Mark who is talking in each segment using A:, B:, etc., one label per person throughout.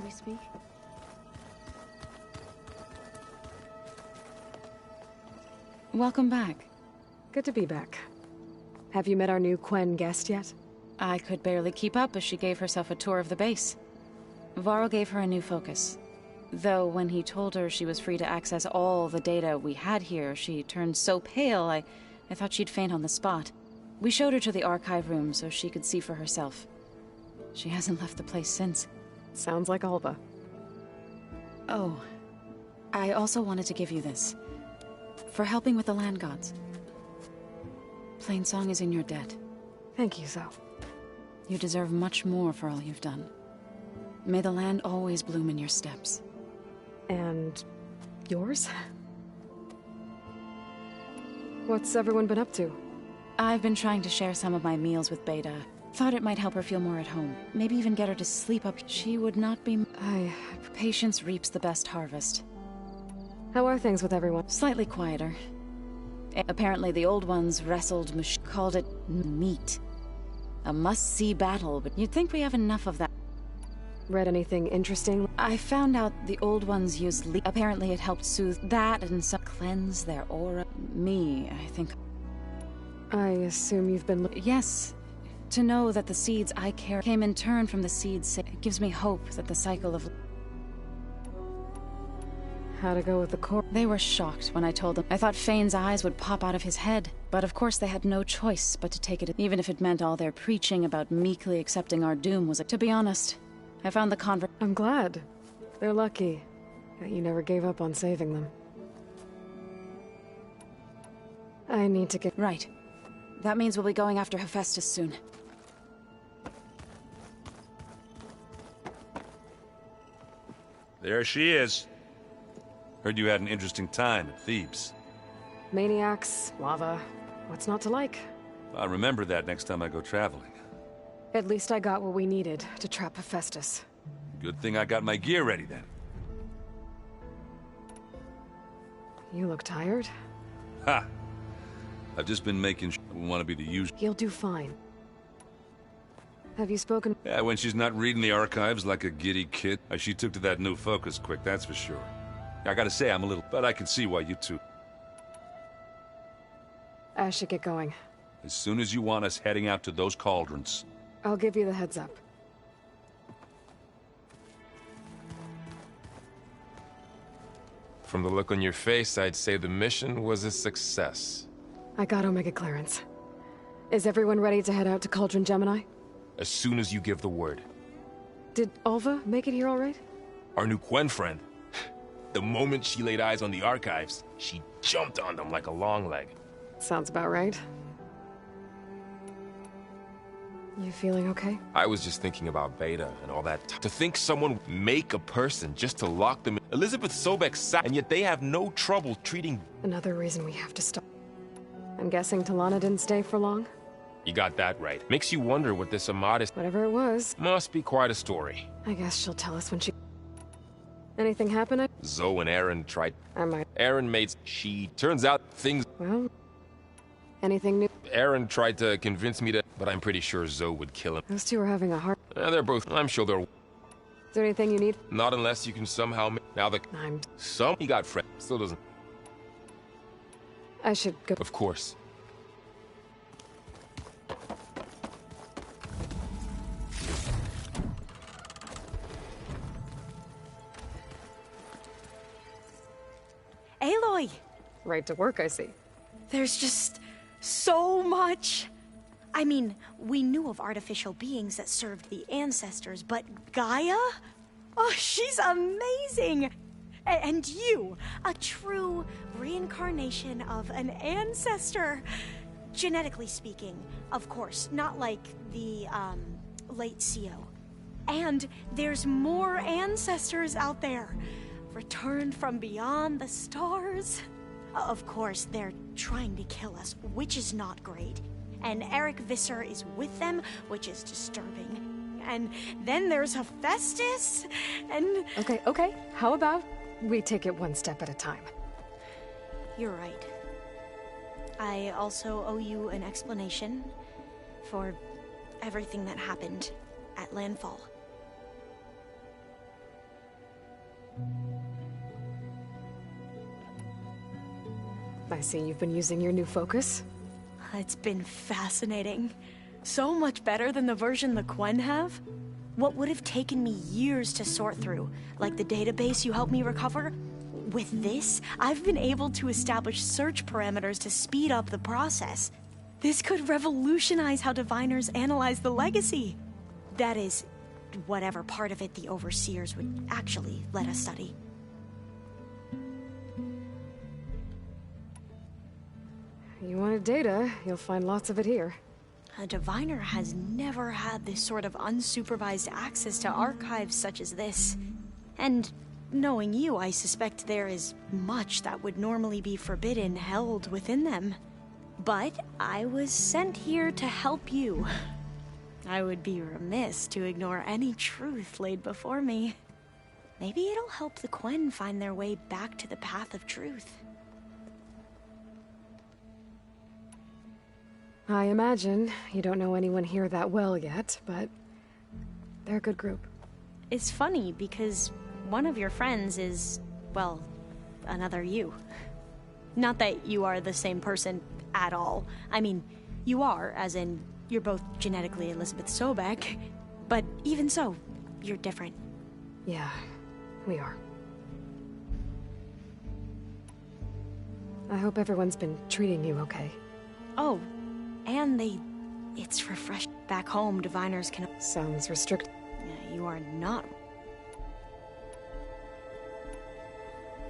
A: we speak? Welcome back.
B: Good to be back. Have you met our new Quen guest yet?
A: I could barely keep up as she gave herself a tour of the base. Varl gave her a new focus. Though when he told her she was free to access all the data we had here, she turned so pale I thought she'd faint on the spot. We showed her to the archive room so she could see for herself. She hasn't left the place since.
B: Sounds like Alva.
A: Oh, I also wanted to give you this. For helping with the land gods. Plainsong is in your debt.
B: Thank you, Zoe.
A: You deserve much more for all you've done. May the land always bloom in your steps.
B: And yours? What's everyone been up to?
A: I've been trying to share some of my meals with Beta. Thought it might help her feel more at home. Maybe even get her to sleep up. She would not be... Patience reaps the best harvest.
B: How are things with everyone?
A: Slightly quieter. Apparently the old ones wrestled, called it meat. A must-see battle, but you'd think we have enough of that.
B: Read anything interesting?
A: I found out the old ones used apparently it helped soothe that and cleanse their aura. Me, I think.
B: I assume you've been...
A: Yes. To know that the seeds I care came in turn from the seeds, it gives me hope that the cycle of...
B: How to go with the core?
A: They were shocked when I told them. I thought Fane's eyes would pop out of his head. But of course they had no choice but to take it, even if it meant all their preaching about meekly accepting our doom was... To be honest, I found the
B: I'm glad. They're lucky that you never gave up on saving them. I need to get...
A: Right. That means we'll be going after Hephaestus soon.
C: There she is. Heard you had an interesting time at Thebes.
B: Maniacs, lava, what's not to like?
C: I'll remember that next time I go traveling.
B: At least I got what we needed to trap Hephaestus.
C: Good thing I got my gear ready then.
B: You look tired.
C: Ha! I've just been making sure I want to be the usual.
B: You'll do fine. Have you spoken?
C: Yeah, when she's not reading the archives like a giddy kid. She took to that new focus quick, that's for sure. I gotta say, I'm a little... But I can see why you two...
B: I should get going.
C: As soon as you want us heading out to those cauldrons.
B: I'll give you the heads up.
D: From the look on your face, I'd say the mission was a success.
B: I got Omega clearance. Is everyone ready to head out to Cauldron Gemini?
D: As soon as you give the word.
B: Did Alva make it here all right?
D: Our new Quen friend. The moment she laid eyes on the archives, she jumped on them like a long leg.
B: Sounds about right. You feeling okay?
D: I was just thinking about Beta and all that. To think someone would make a person just to lock them in. Elizabeth Sobek's side, and yet they have no trouble treating...
B: Another reason we have to stop. I'm guessing Talana didn't stay for long?
D: You got that right. Makes you wonder what this Amadis...
B: Whatever it was.
D: Must be quite a story.
B: I guess she'll tell us when she... Anything happen?
D: Zoe and Aaron tried...
B: I might...
D: Aaron made... She... Turns out things...
B: Well... Anything new?
D: Aaron tried to convince me to... But I'm pretty sure Zoe would kill him.
B: Those two are having a hard...
D: They're both... I'm sure they're...
B: Is there anything you need?
D: Not unless you can somehow... Now the...
B: I'm...
D: Some... He got friend. Still doesn't...
B: I should go...
D: Of course.
E: Aloy!
B: Right to work, I see.
E: There's just so much. I mean, we knew of artificial beings that served the ancestors, but Gaia? Oh, she's amazing! And you, a true reincarnation of an ancestor. Genetically speaking, of course, not like the, late CO. And there's more ancestors out there. Returned from beyond the stars. Of course, they're trying to kill us, which is not great. And Eric Visser is with them, which is disturbing. And then there's Hephaestus, and...
B: Okay. How about we take it one step at a time?
E: You're right. I also owe you an explanation for everything that happened at Landfall.
B: I see you've been using your new focus.
E: It's been fascinating. So much better than the version the Quen have. What would have taken me years to sort through, like the database you helped me recover, with this, I've been able to establish search parameters to speed up the process. This could revolutionize how diviners analyze the legacy. That is, whatever part of it the overseers would actually let us study.
B: You wanted data, you'll find lots of it here.
E: A diviner has never had this sort of unsupervised access to archives such as this. And knowing you, I suspect there is much that would normally be forbidden held within them. But I was sent here to help you. I would be remiss to ignore any truth laid before me. Maybe it'll help the Quen find their way back to the path of truth.
B: I imagine you don't know anyone here that well yet, but they're a good group.
E: It's funny because one of your friends is, well, another you. Not that you are the same person at all. I mean, you are, as in, you're both genetically Elizabeth Sobek, but even so, you're different.
B: Yeah, we are. I hope everyone's been treating you okay.
E: Oh, and it's refreshing. Back home, diviners can...
B: Sounds restricted.
E: You are not.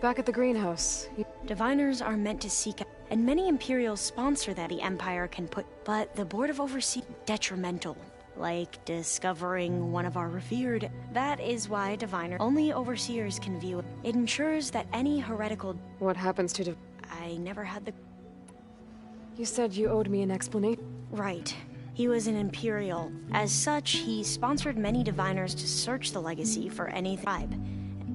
B: Back at the greenhouse.
E: Diviners are meant to seek out, and many Imperials sponsor that the Empire can put, but the Board of Overseers detrimental, like discovering one of our revered. That is why Diviner only Overseers can view it. It ensures that any heretical...
B: What happens to
E: I never had the...
B: You said you owed me an explanation?
E: Right. He was an Imperial. As such, he sponsored many diviners to search the legacy for any tribe.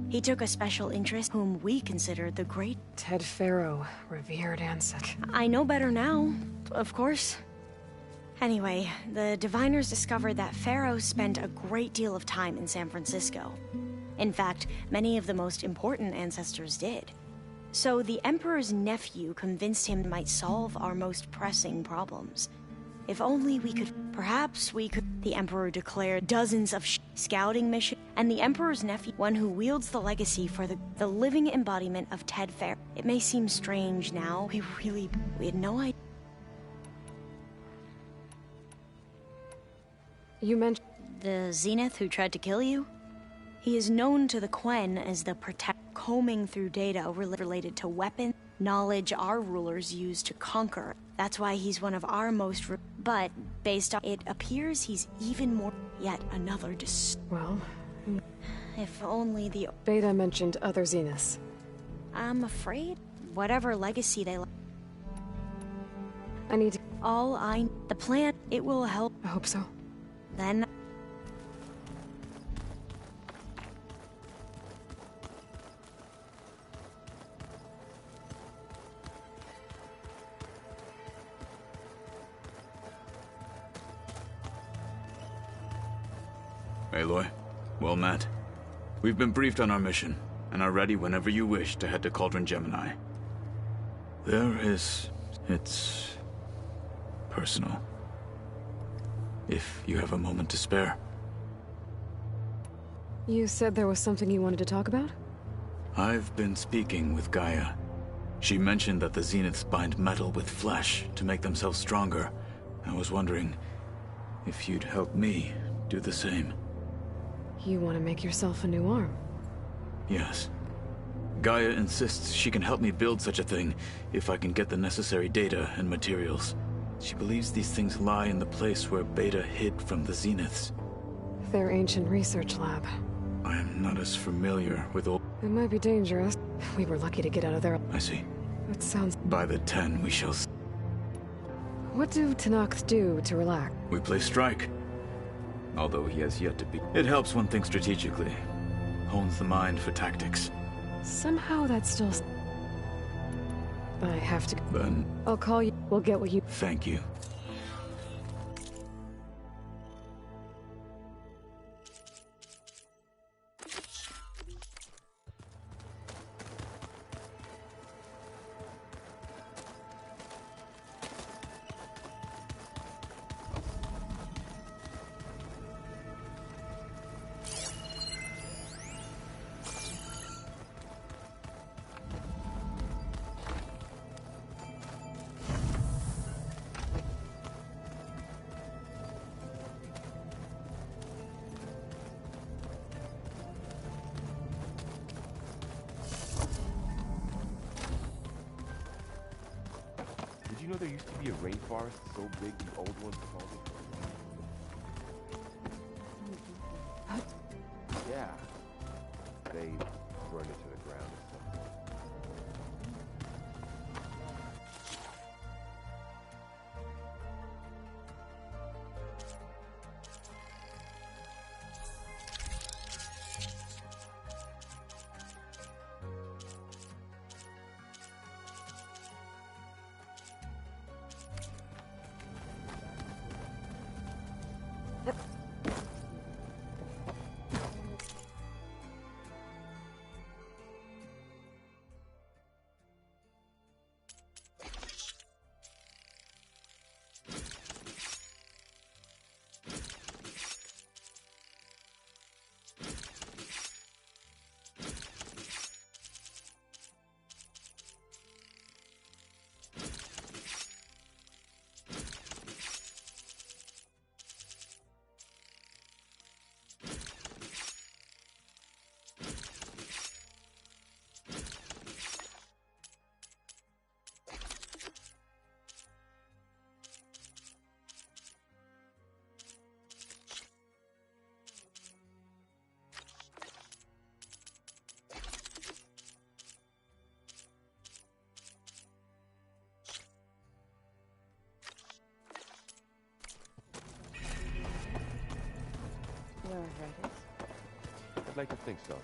E: He took a special interest whom we consider the great...
B: Ted Faro, revered ancestor.
E: I know better now, of course. Anyway, the diviners discovered that Faro spent a great deal of time in San Francisco. In fact, many of the most important ancestors did. So the Emperor's nephew convinced him it might solve our most pressing problems. If only we could... Perhaps we could... The Emperor declared dozens of scouting missions, and the Emperor's nephew, one who wields the legacy for the living embodiment of Ted Fair. It may seem strange now. We had no idea.
B: You mentioned...
E: The Zenith who tried to kill you? He is known to the Quen as the combing through data related to weapons, knowledge our rulers used to conquer. That's why he's one of our most... But, based on... It appears he's even more... Yet another
B: Well...
E: If only the...
B: Beta mentioned other Zeniths.
E: I'm afraid whatever legacy they...
B: I need to...
E: The plan, it will help.
B: I hope so.
E: Then...
F: Aloy, well met. We've been briefed on our mission, and are ready whenever you wish to head to Cauldron Gemini. It's personal. If you have a moment to spare.
B: You said there was something you wanted to talk about?
F: I've been speaking with Gaia. She mentioned that the Zeniths bind metal with flesh to make themselves stronger. I was wondering if you'd help me do the same.
B: You want to make yourself a new arm?
F: Yes. Gaia insists she can help me build such a thing if I can get the necessary data and materials. She believes these things lie in the place where Beta hid from the Zeniths.
B: Their ancient research lab.
F: I am not as familiar with all...
B: It might be dangerous. We were lucky to get out of there.
F: I see.
B: It sounds...
F: By the 10 we shall...
B: What do Tanakhs do to relax?
F: We play strike. Although he has yet to be... It helps one think strategically. Hones the mind for tactics.
B: Somehow that still... I have to...
F: Then...
B: I'll call you. We'll get what you...
F: Thank you.
D: there used to be a rainforest so big the old ones called it? Yeah. They burned it to the ground or something. I'd like to think so.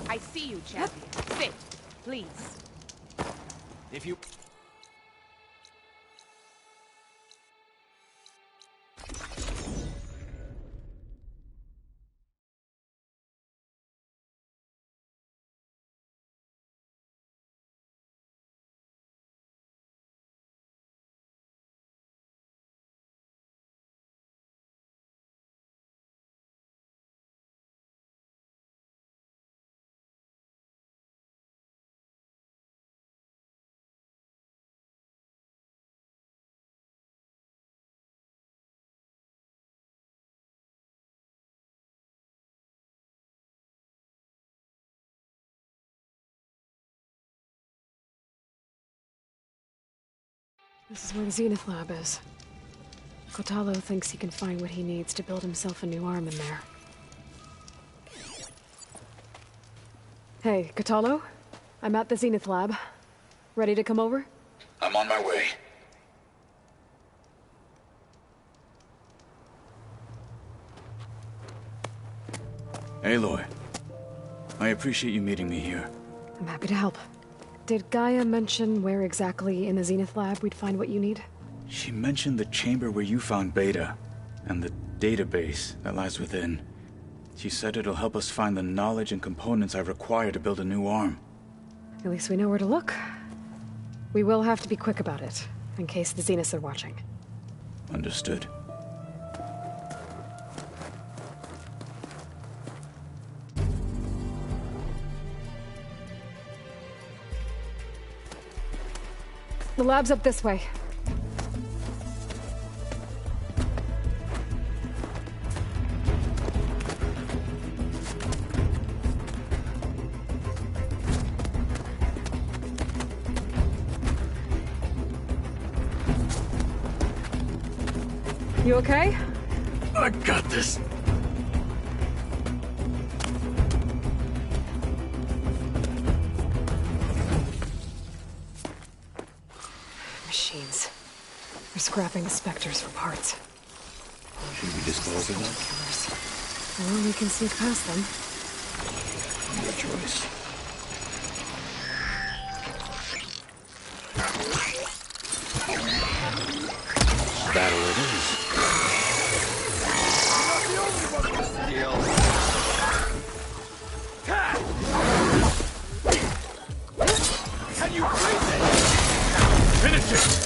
G: I see you, champion. Sit, please.
D: If you...
B: This is where the Zenith Lab is. Kotalo thinks he can find what he needs to build himself a new arm in there. Hey, Kotalo? I'm at the Zenith lab. Ready to come over?
F: I'm on my way. Aloy, I appreciate you meeting me here.
B: I'm happy to help. Did Gaia mention where exactly in the Zenith lab we'd find what you need?
F: She mentioned the chamber where you found Beta, and the database that lies within. She said it'll help us find the knowledge and components I require to build a new arm.
B: At least we know where to look. We will have to be quick about it, in case the Zeniths are watching.
F: Understood.
B: The lab's up this way. You okay?
F: I got this.
B: Machines. They're scrapping the specters for parts.
F: Should we dispose of them?
B: Killers. Or we can sneak past them.
F: Your choice. Battle it is.
D: Can you freeze it?
F: Finish it!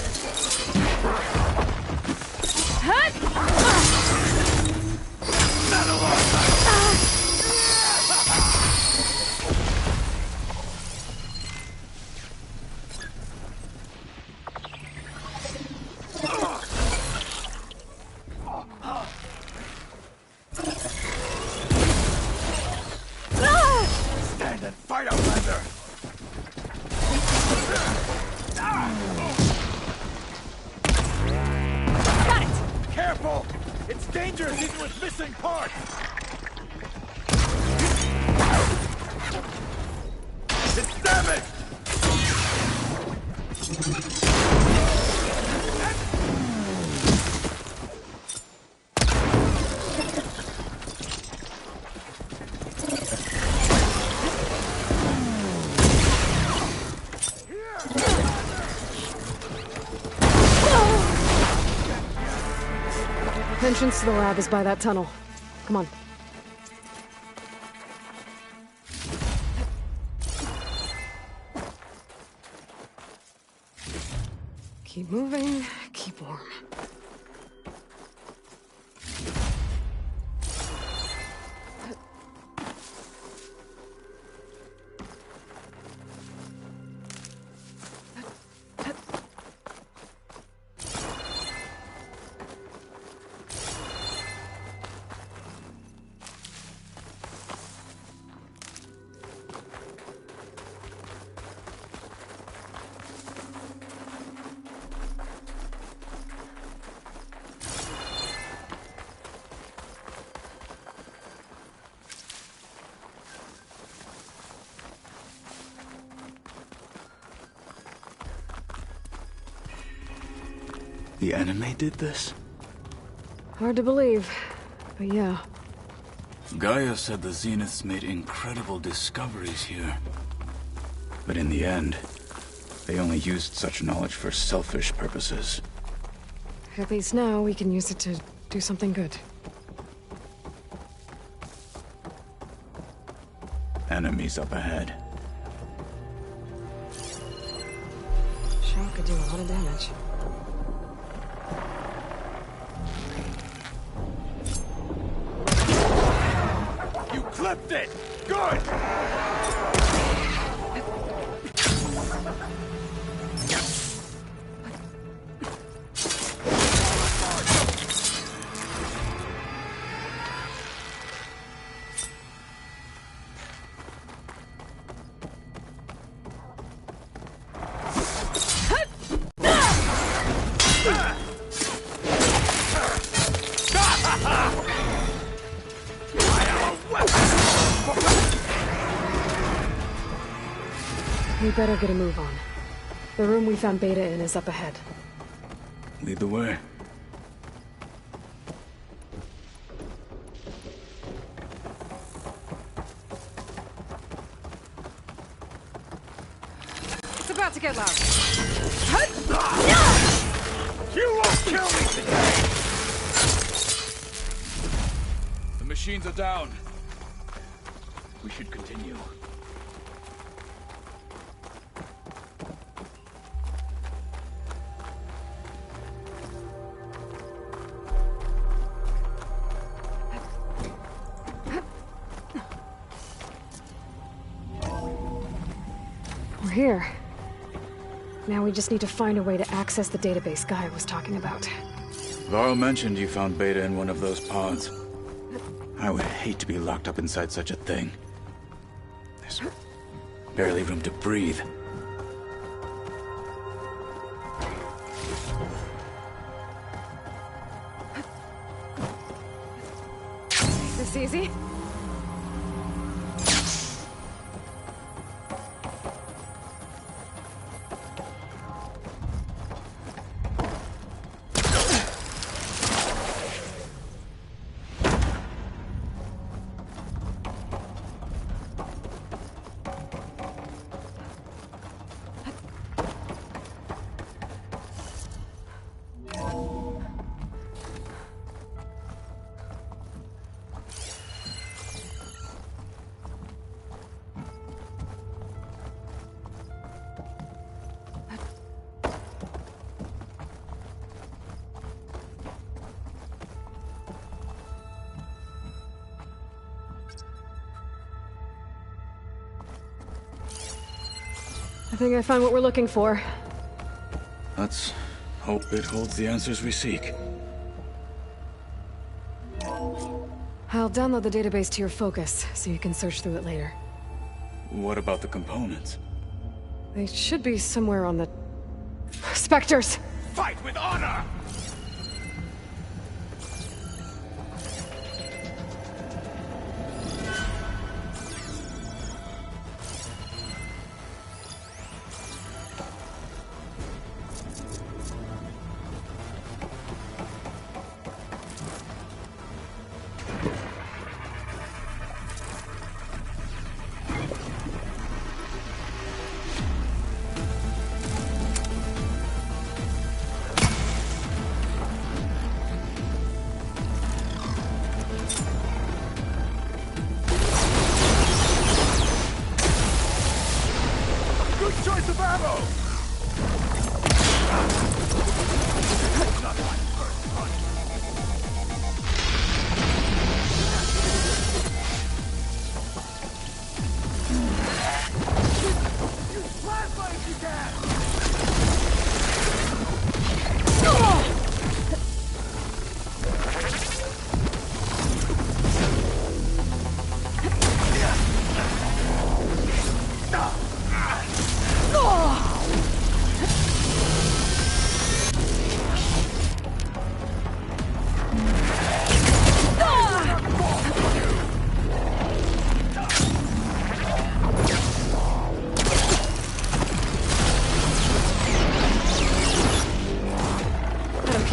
D: Stand and fight, Outlander!
E: Got it!
D: Careful! It's dangerous even with missing parts! It's damaged!
B: Entrance to the lab is by that tunnel. Come on. Keep moving, keep warm.
F: The anime did this?
B: Hard to believe, but yeah.
F: Gaia said the Zeniths made incredible discoveries here. But in the end, they only used such knowledge for selfish purposes.
B: At least now we can use it to do something good.
F: Enemies up ahead.
B: Sure could do a lot of damage.
D: You clipped it! Good!
B: We better get a move on. The room we found Beta in is up ahead.
F: Lead the way.
B: It's about to get loud.
F: You won't kill me today! The machines are down. We should continue.
B: We're here. Now we just need to find a way to access the database Gaia was talking about.
F: Varl mentioned you found Beta in one of those pods. I would hate to be locked up inside such a thing. There's barely room to breathe.
B: Is this easy? I think I found what we're looking for.
F: Let's hope it holds the answers we seek.
B: I'll download the database to your Focus, so you can search through it later.
F: What about the components?
B: They should be somewhere on the... Spectres!
F: Fight with honor!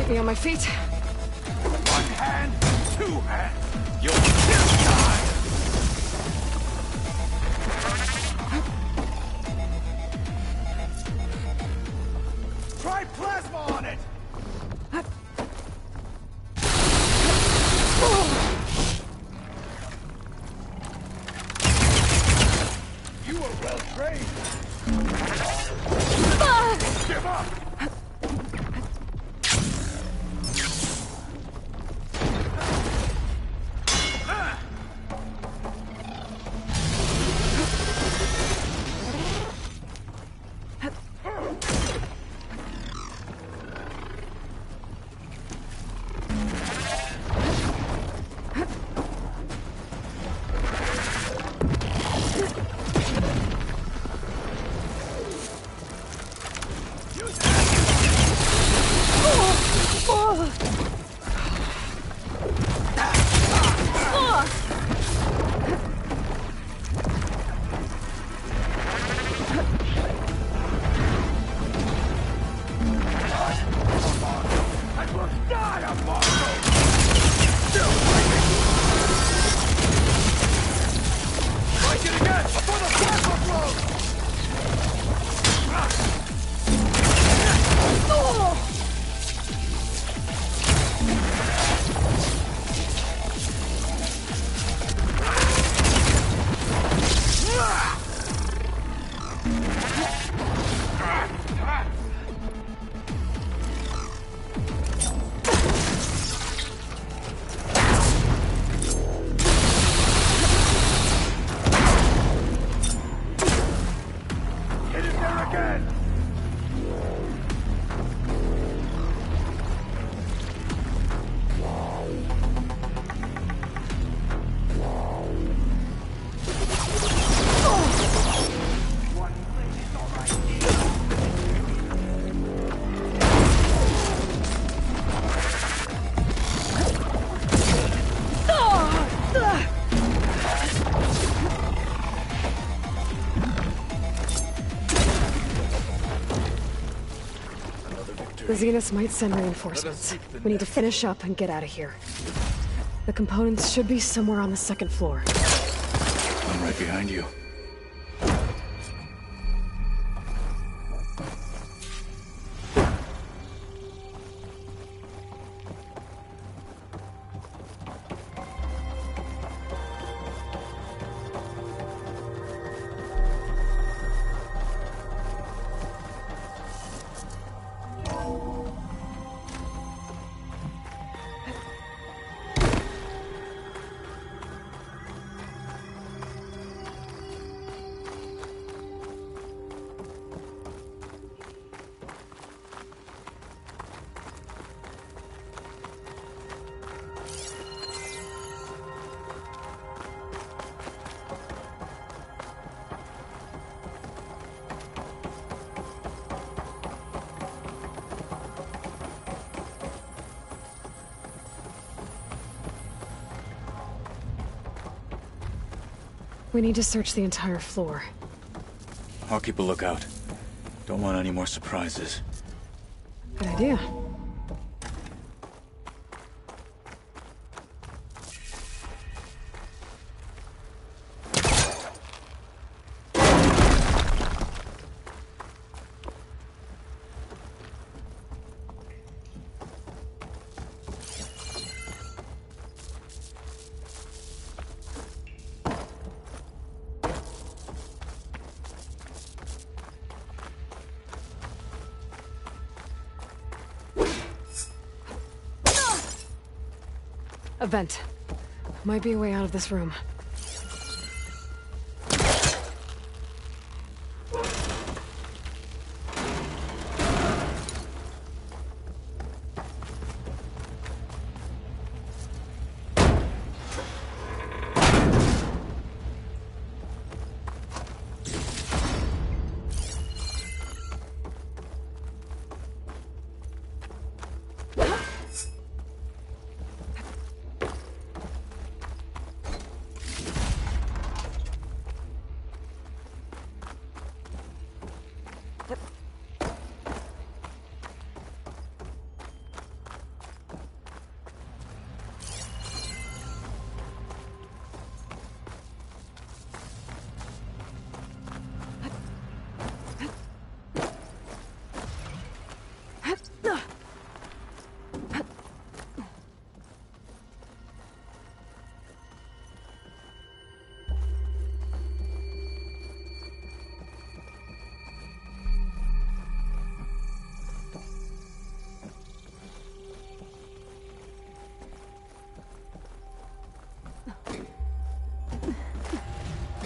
B: Me on my feet.
F: One hand, two hands. You'll still die. Try plasma on it. You were well trained. Give up.
B: Zeniths might send reinforcements. We need to finish up and get out of here. The components should be somewhere on the second floor.
F: I'm right behind you.
B: We need to search the entire floor.
F: I'll keep a lookout. Don't want any more surprises.
B: Good idea. A vent. Might be a way out of this room.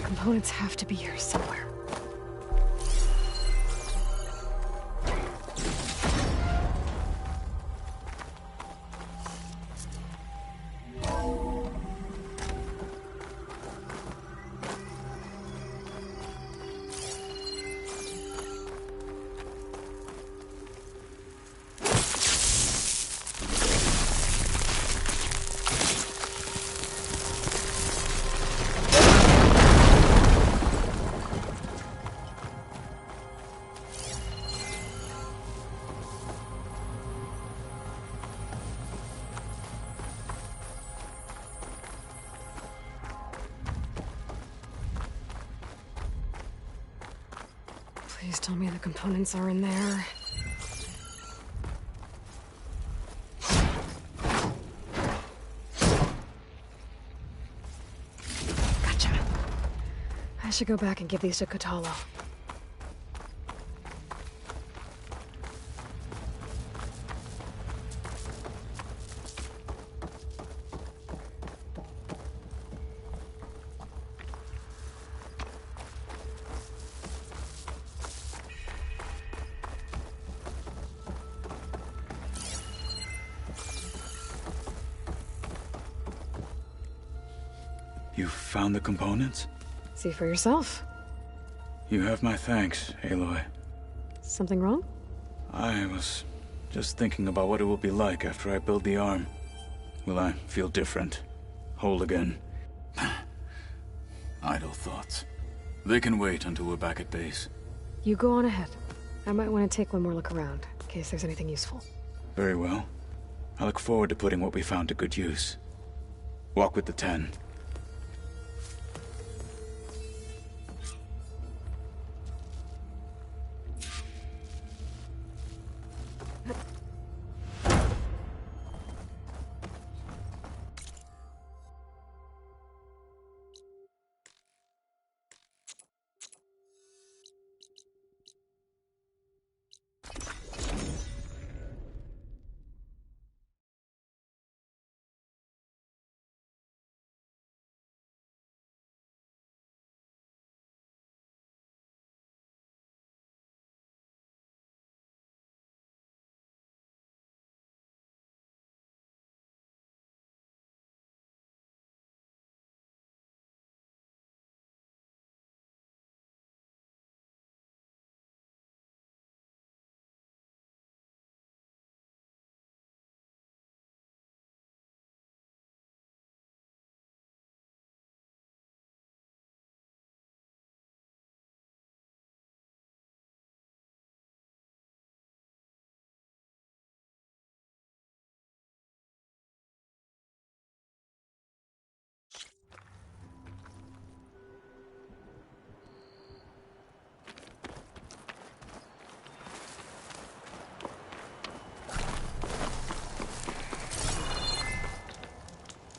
B: Components have to be here somewhere. Please tell me the components are in there. Gotcha. I should go back and give these to Kotalo.
F: You found the components?
B: See for yourself.
F: You have my thanks, Aloy.
B: Something wrong?
F: I was just thinking about what it will be like after I build the arm. Will I feel different? Whole again? Idle thoughts. They can wait until we're back at base.
B: You go on ahead. I might want to take one more look around. case there's anything useful.
F: Very well. I look forward to putting what we found to good use. Walk with the 10.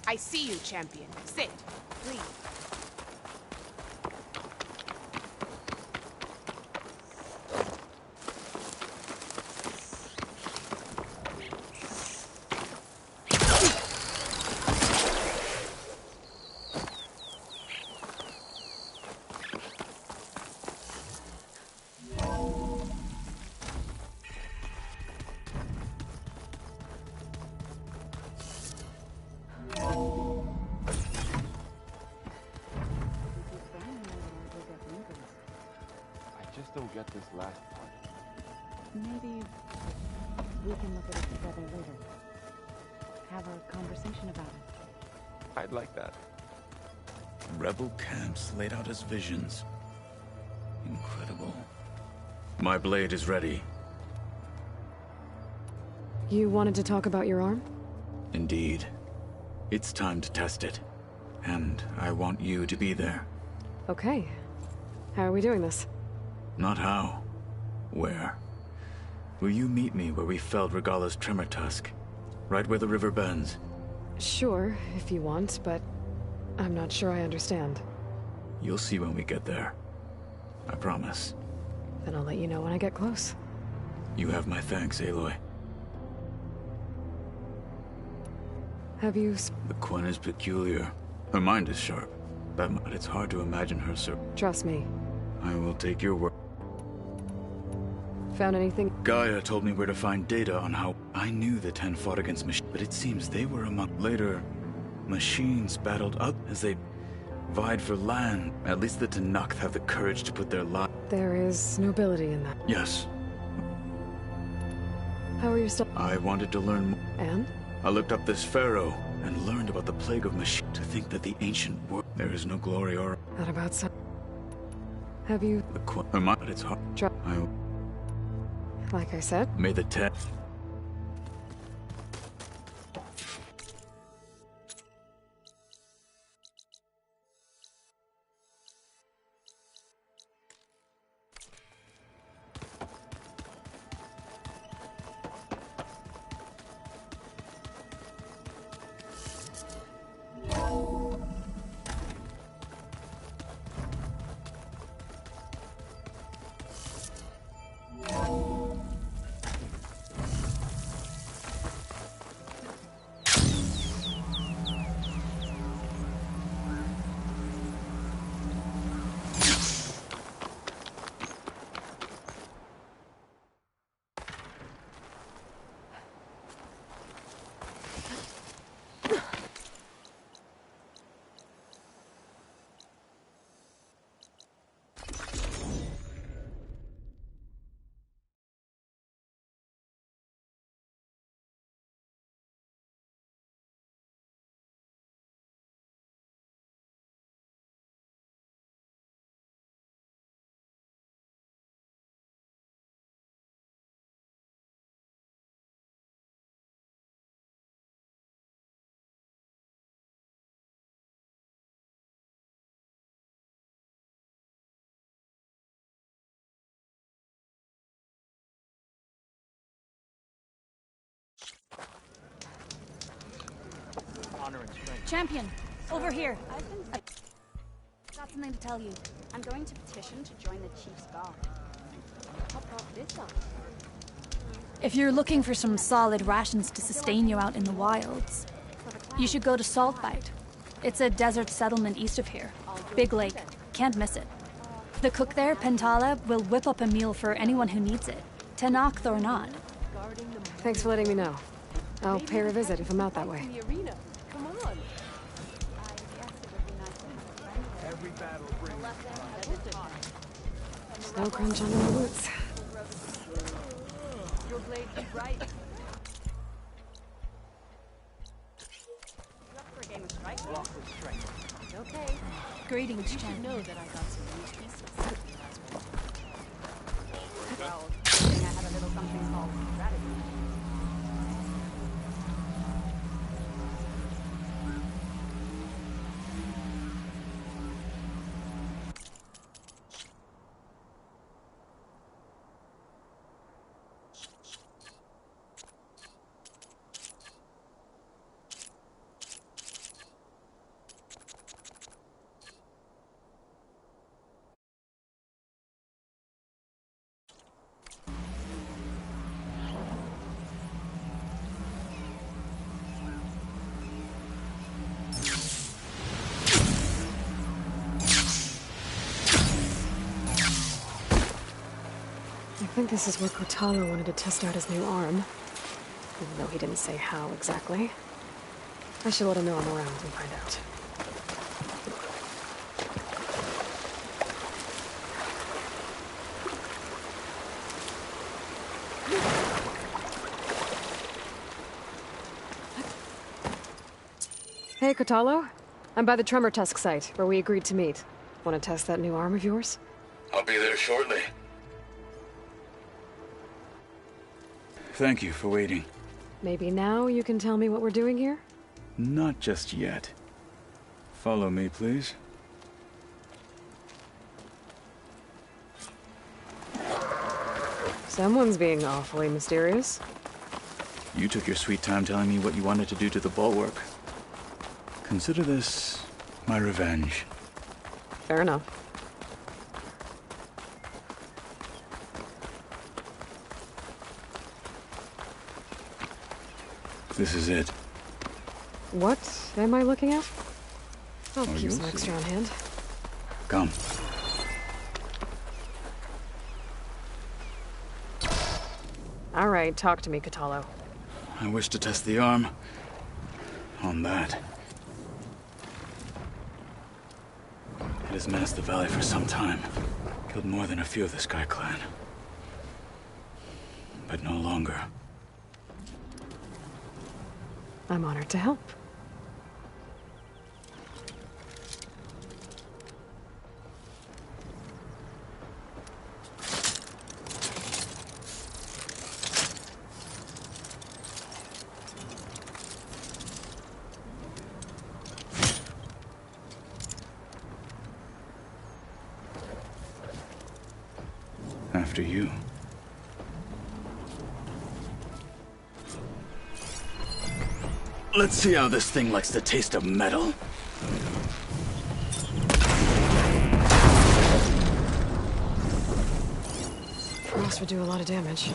G: I see you, champion. Sit, please.
D: Don't get this last part.
A: Maybe we can look at it together later. Have a conversation about it.
D: I'd like that.
F: Rebel camps laid out as visions. Incredible. My blade is ready.
B: You wanted to talk about your arm?
F: Indeed. It's time to test it. And I want you to be there.
B: Okay. How are we doing this?
F: Not how. Where? Will you meet me where we felled Regala's tremor tusk? Right where the river bends?
B: Sure, if you want, but I'm not sure I understand.
F: You'll see when we get there. I promise.
B: Then I'll let you know when I get close.
F: You have my thanks, Aloy.
B: Have you...
F: The Quen is peculiar. Her mind is sharp. But it's hard to imagine her, sir.
B: Trust me.
F: I will take your word.
B: Found anything?
F: Gaia told me where to find data on how... I knew the 10 fought against machines, but it seems they were among... Later, machines battled up as they vied for land. At least the Tanakh have the courage to put their lives...
B: There is nobility in that.
F: Yes.
B: How are you still...
F: I wanted to learn more.
B: And?
F: I looked up this pharaoh and learned about the plague of machines. To think that the ancient world... There is no glory or...
B: That about some... Have you...
F: The Quen... But it's hard.
B: Like I said...
F: May the 10...
H: Champion, over here. Got something to tell you. I'm going to petition to join the Chief's Guard. What brought this up? If you're looking for some solid rations to sustain you out in the wilds, you should go to Saltbite. It's a desert settlement east of here. Big lake. Can't miss it. The cook there, Pentala, will whip up a meal for anyone who needs it. Tenakth or not.
B: Thanks for letting me know. I'll pay her a visit if I'm out that way. Snow crunch on my boots.
I: Your blade be bright.
H: Okay. Greetings,
I: You should
H: champion.
I: know that I got some new pieces.
H: Well, I have a little something called strategy.
B: I think this is where Kotalo wanted to test out his new arm. Even though he didn't say how exactly. I should let him know I'm around and find out. Hey, Kotalo. I'm by the Tremor Tusk site, where we agreed to meet. Want to test that new arm of yours?
F: I'll be there shortly. Thank you for waiting.
B: Maybe now you can tell me what we're doing here?
F: Not just yet. Follow me, please.
B: Someone's being awfully mysterious.
F: You took your sweet time telling me what you wanted to do to the bulwark. Consider this my revenge.
B: Fair enough.
F: This is it.
B: What am I looking at? I'll keep
F: you'll
B: some
F: see.
B: extra on hand.
F: Come.
B: All right, talk to me, Kotalo.
F: I wish to test the arm on that. It has menaced the valley for some time. Killed more than a few of the Sky Clan. But no longer.
B: I'm honored to help.
F: After you. Let's see how this thing likes the taste of metal.
B: Frost would do a lot of damage.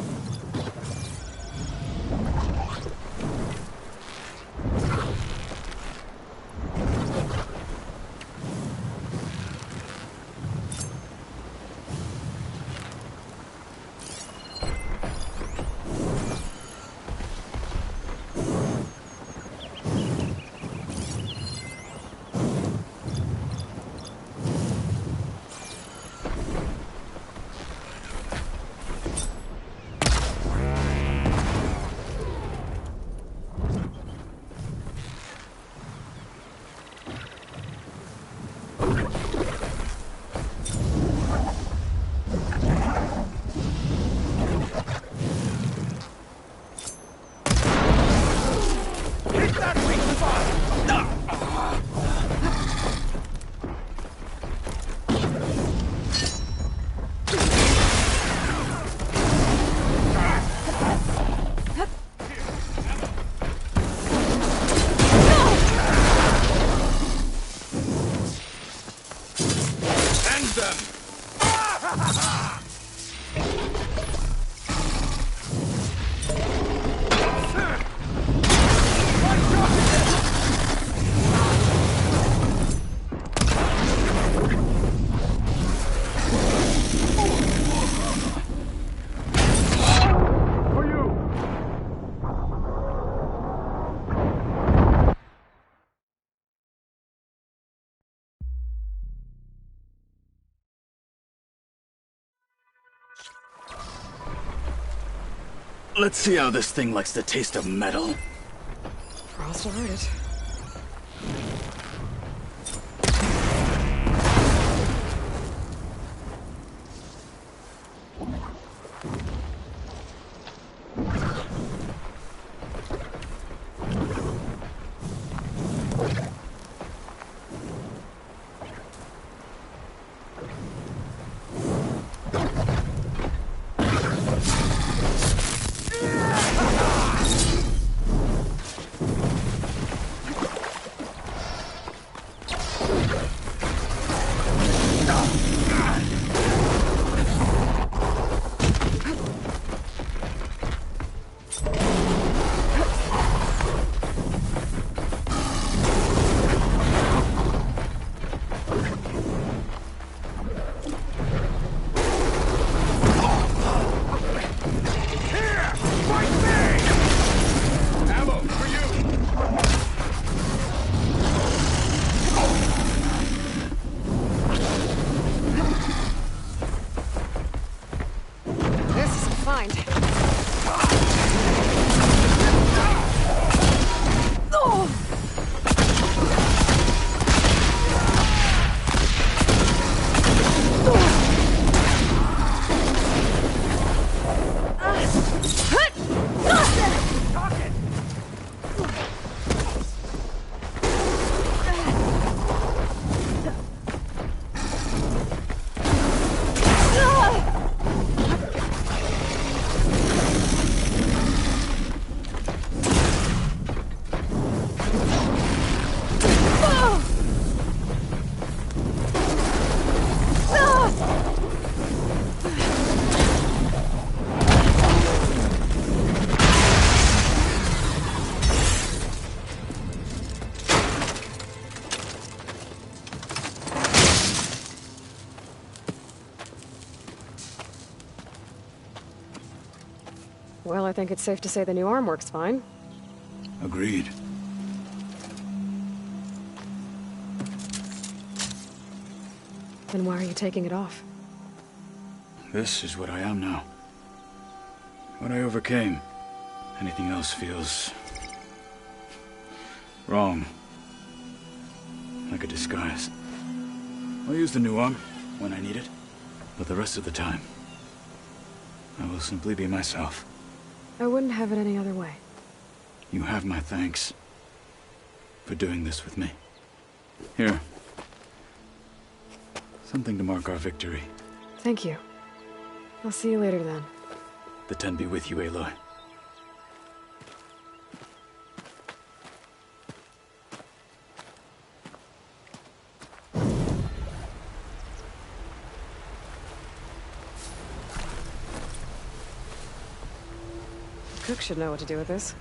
F: Let's see how this thing likes the taste of metal.
B: Cross to heard it. Well, I think it's safe to say the new arm works fine.
F: Agreed.
B: Then why are you taking it off?
F: This is what I am now. What I overcame. Anything else feels... wrong. Like a disguise. I'll use the new arm when I need it, but the rest of the time, I will simply be myself.
B: I wouldn't have it any other way.
F: You have my thanks for doing this with me. Here. Something to mark our victory.
B: Thank you. I'll see you later then.
F: The 10 be with you, Aloy.
B: Cook should know what to do with this.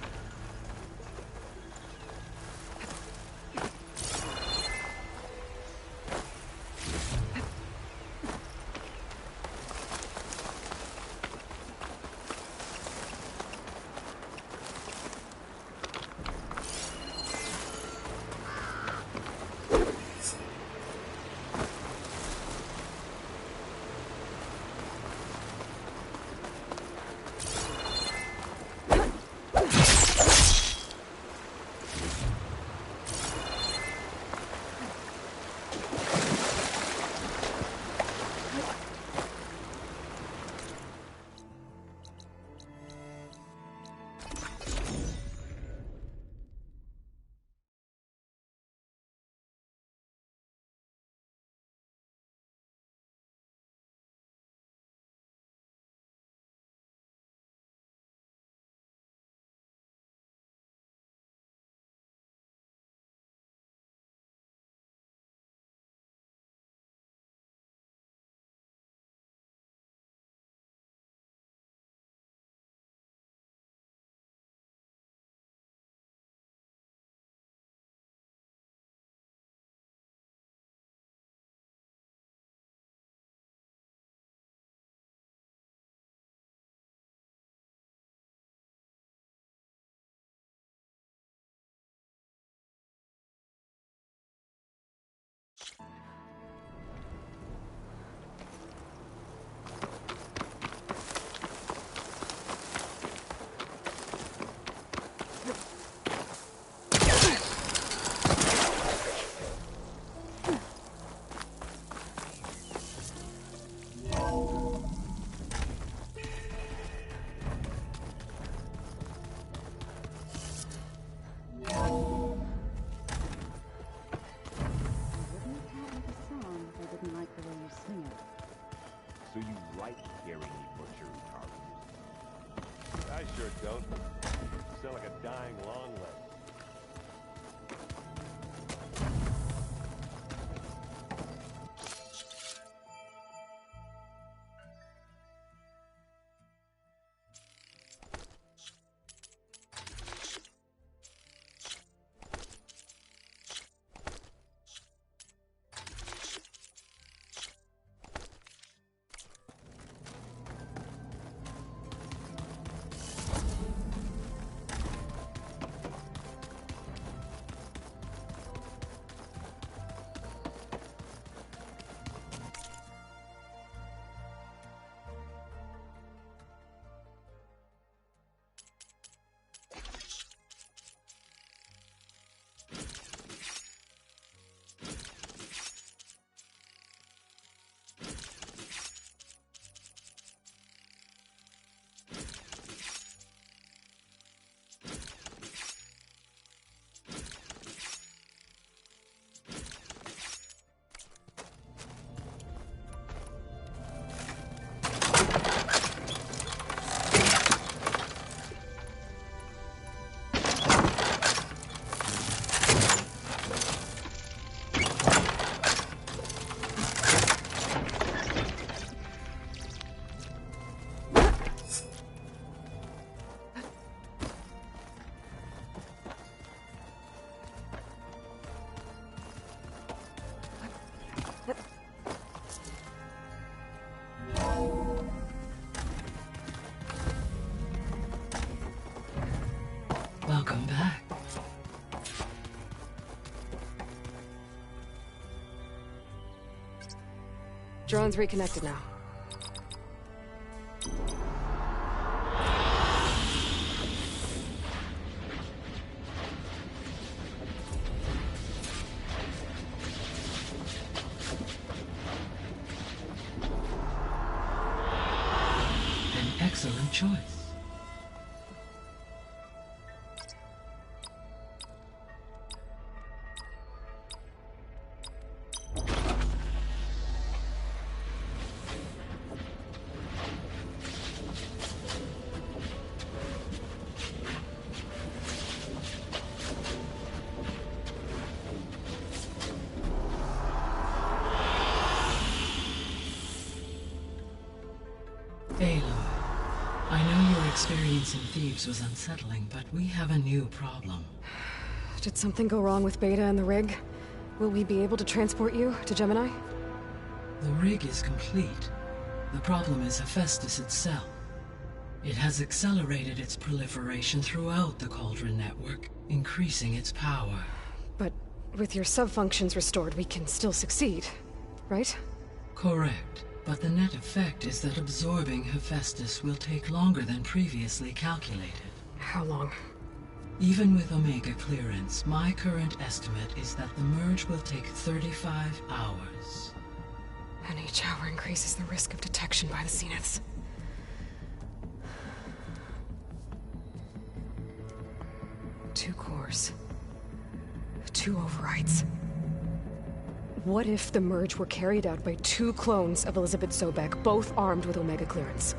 B: Drone's reconnected now.
J: An excellent choice. Aloy, I know your experience in Thebes was unsettling, but we have a new problem.
B: Did something go wrong with Beta and the rig? Will we be able to transport you to Gemini?
J: The rig is complete. The problem is Hephaestus itself. It has accelerated its proliferation throughout the Cauldron network, increasing its power.
B: But with your sub-functions restored, we can still succeed, right?
J: Correct. But the net effect is that absorbing Hephaestus will take longer than previously calculated.
B: How long?
J: Even with Omega clearance, my current estimate is that the merge will take 35 hours.
B: And each hour increases the risk of detection by the Zeniths. Two cores. Two overrides. What if the merge were carried out by two clones of Elizabeth Sobek, both armed with Omega clearance?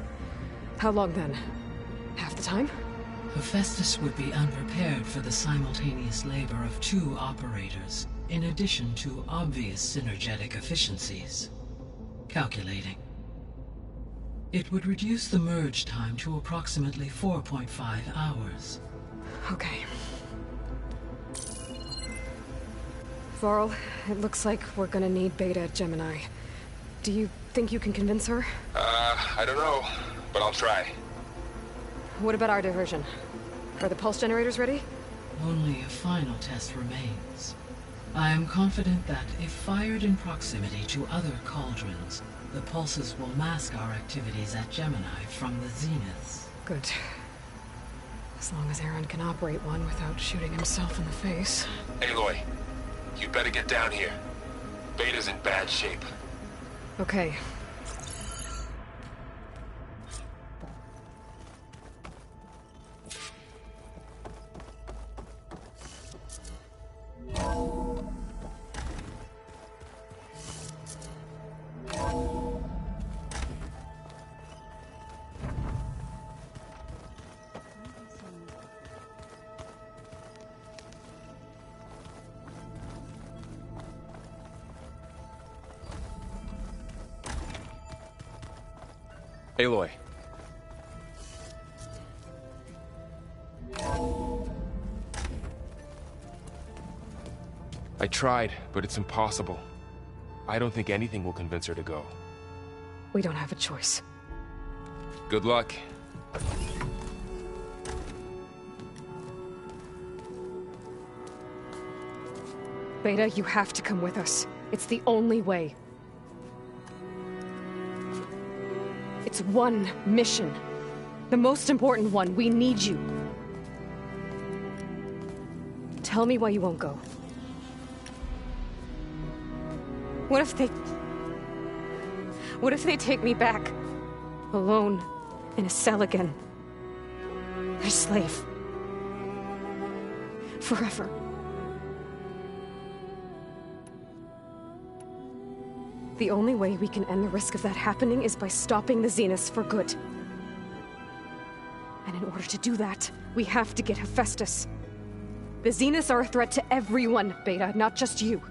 B: How long then? Half the time?
J: Hephaestus would be unprepared for the simultaneous labor of two operators, in addition to obvious synergetic efficiencies. Calculating. It would reduce the merge time to approximately 4.5 hours.
B: Okay. Varl, it looks like we're gonna need Beta at Gemini. Do you think you can convince her?
D: I don't know, but I'll try.
B: What about our diversion? Are the pulse generators ready?
J: Only a final test remains. I am confident that if fired in proximity to other cauldrons, the pulses will mask our activities at Gemini from the Zeniths.
B: Good. As long as Aaron can operate one without shooting himself in the face.
D: Aloy, you better get down here. Beta's in bad shape.
B: Okay.
D: Aloy. I tried, but it's impossible. I don't think anything will convince her to go.
B: We don't have a choice.
D: Good luck.
B: Beta, you have to come with us. It's the only way. It's one mission. The most important one. We need you. Tell me why you won't go. What if they take me back? Alone. In a cell again. A slave. Forever. The only way we can end the risk of that happening is by stopping the Zeniths for good. And in order to do that, we have to get Hephaestus. The Zeniths are a threat to everyone, Beta, not just you.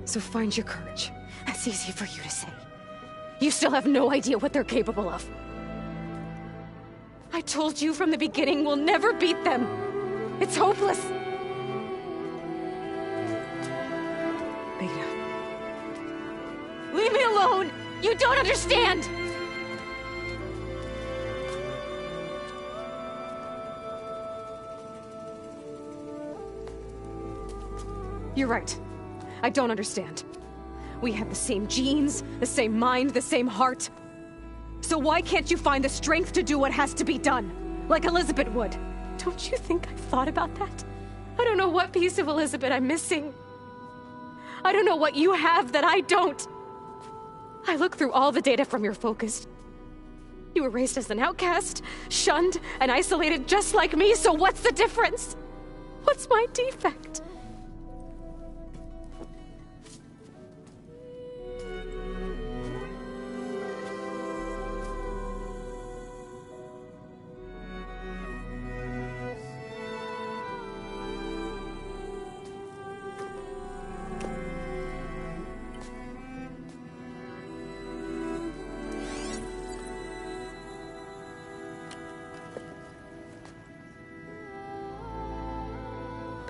B: So find your courage.
E: That's easy for you to say.
B: You still have no idea what they're capable of. I told you from the beginning we'll never beat them. It's hopeless. Beta. Leave me alone! You don't understand! You're right. I don't understand. We have the same genes, the same mind, the same heart. So why can't you find the strength to do what has to be done? Like Elizabeth would. Don't you think I've thought about that? I don't know what piece of Elizabeth I'm missing. I don't know what you have that I don't. I look through all the data from your focus. You were raised as an outcast, shunned, and isolated just like me, so what's the difference? What's my defect?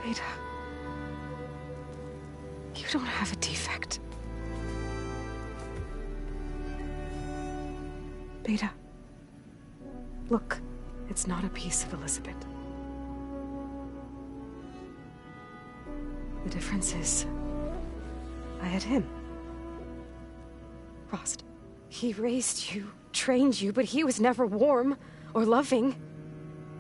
B: Beta, you don't have a defect. Beta, look, it's not a piece of Elizabeth. The difference is, I had him. Frost. He raised you, trained you, but he was never warm or loving.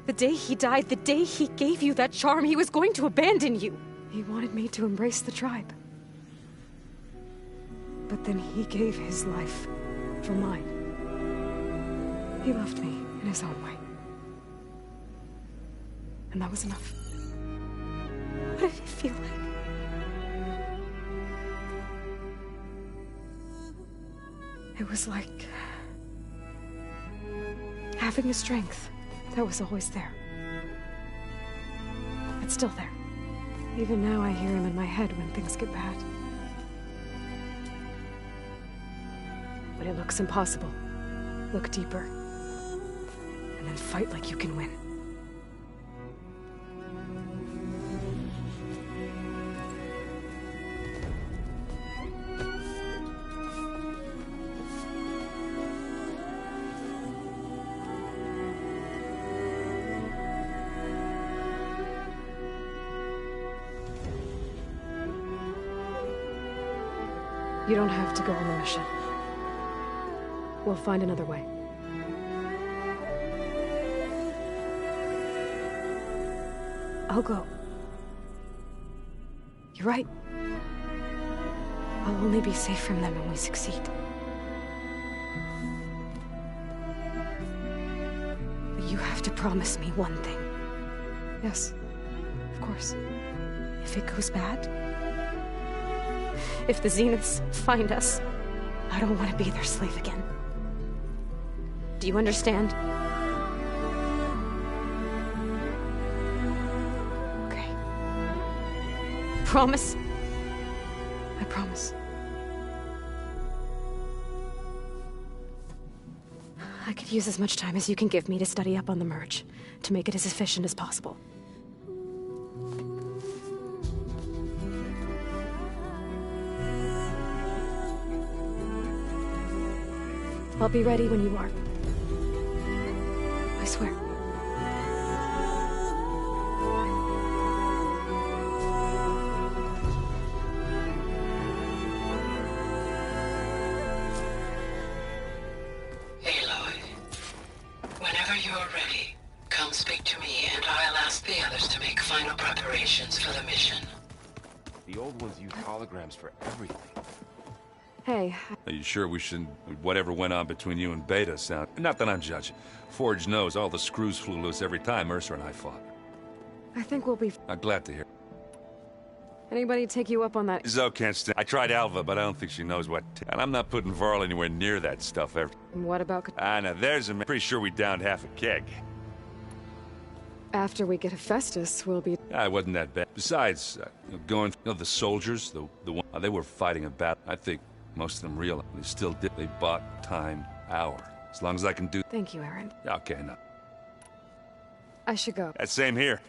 B: The day he died, the day he gave you that charm, he was going to abandon you. He wanted me to embrace the tribe. But then he gave his life for mine. He loved me in his own way. And that was enough. What did it feel like? It was like having a strength that was always there. It's still there. Even now I hear him in my head when things get bad. When it looks impossible, look deeper. And then fight like you can win. You don't have to go on the mission. We'll find another way. I'll go. You're right. I'll only be safe from them when we succeed. But you have to promise me one thing. Yes, of course. If it goes bad, if the Zeniths find us, I don't want to be their slave again. Do you understand? Okay. Promise? I promise. I could use as much time as you can give me to study up on the merge, to make it as efficient as possible. I'll be ready when you are. I swear.
J: Aloy, whenever you're ready, come speak to me and I'll ask the others to make final preparations for the mission.
D: The old ones use holograms for everything.
B: Hey.
C: Are you sure we shouldn't... Whatever went on between you and Beta sound... Not that I'm judging. Forge knows all the screws flew loose every time Mercer and I fought.
B: I think we'll be...
C: I'm glad to hear.
B: Anybody take you up on that?
C: Zoe can't stand... I tried Alva, but I don't think she knows what... And I'm not putting Varl anywhere near that stuff ever.
B: What about...
C: Now there's a... Pretty sure we downed half a keg.
B: After we get Hephaestus, we'll be...
C: It wasn't that bad. Besides, going... the soldiers, the one... they were fighting a battle. I think... Most of them realized they still did. They bought time, hour. As long as I can do...
B: Thank you, Aaron.
C: Okay, no.
B: I should go.
C: Same here.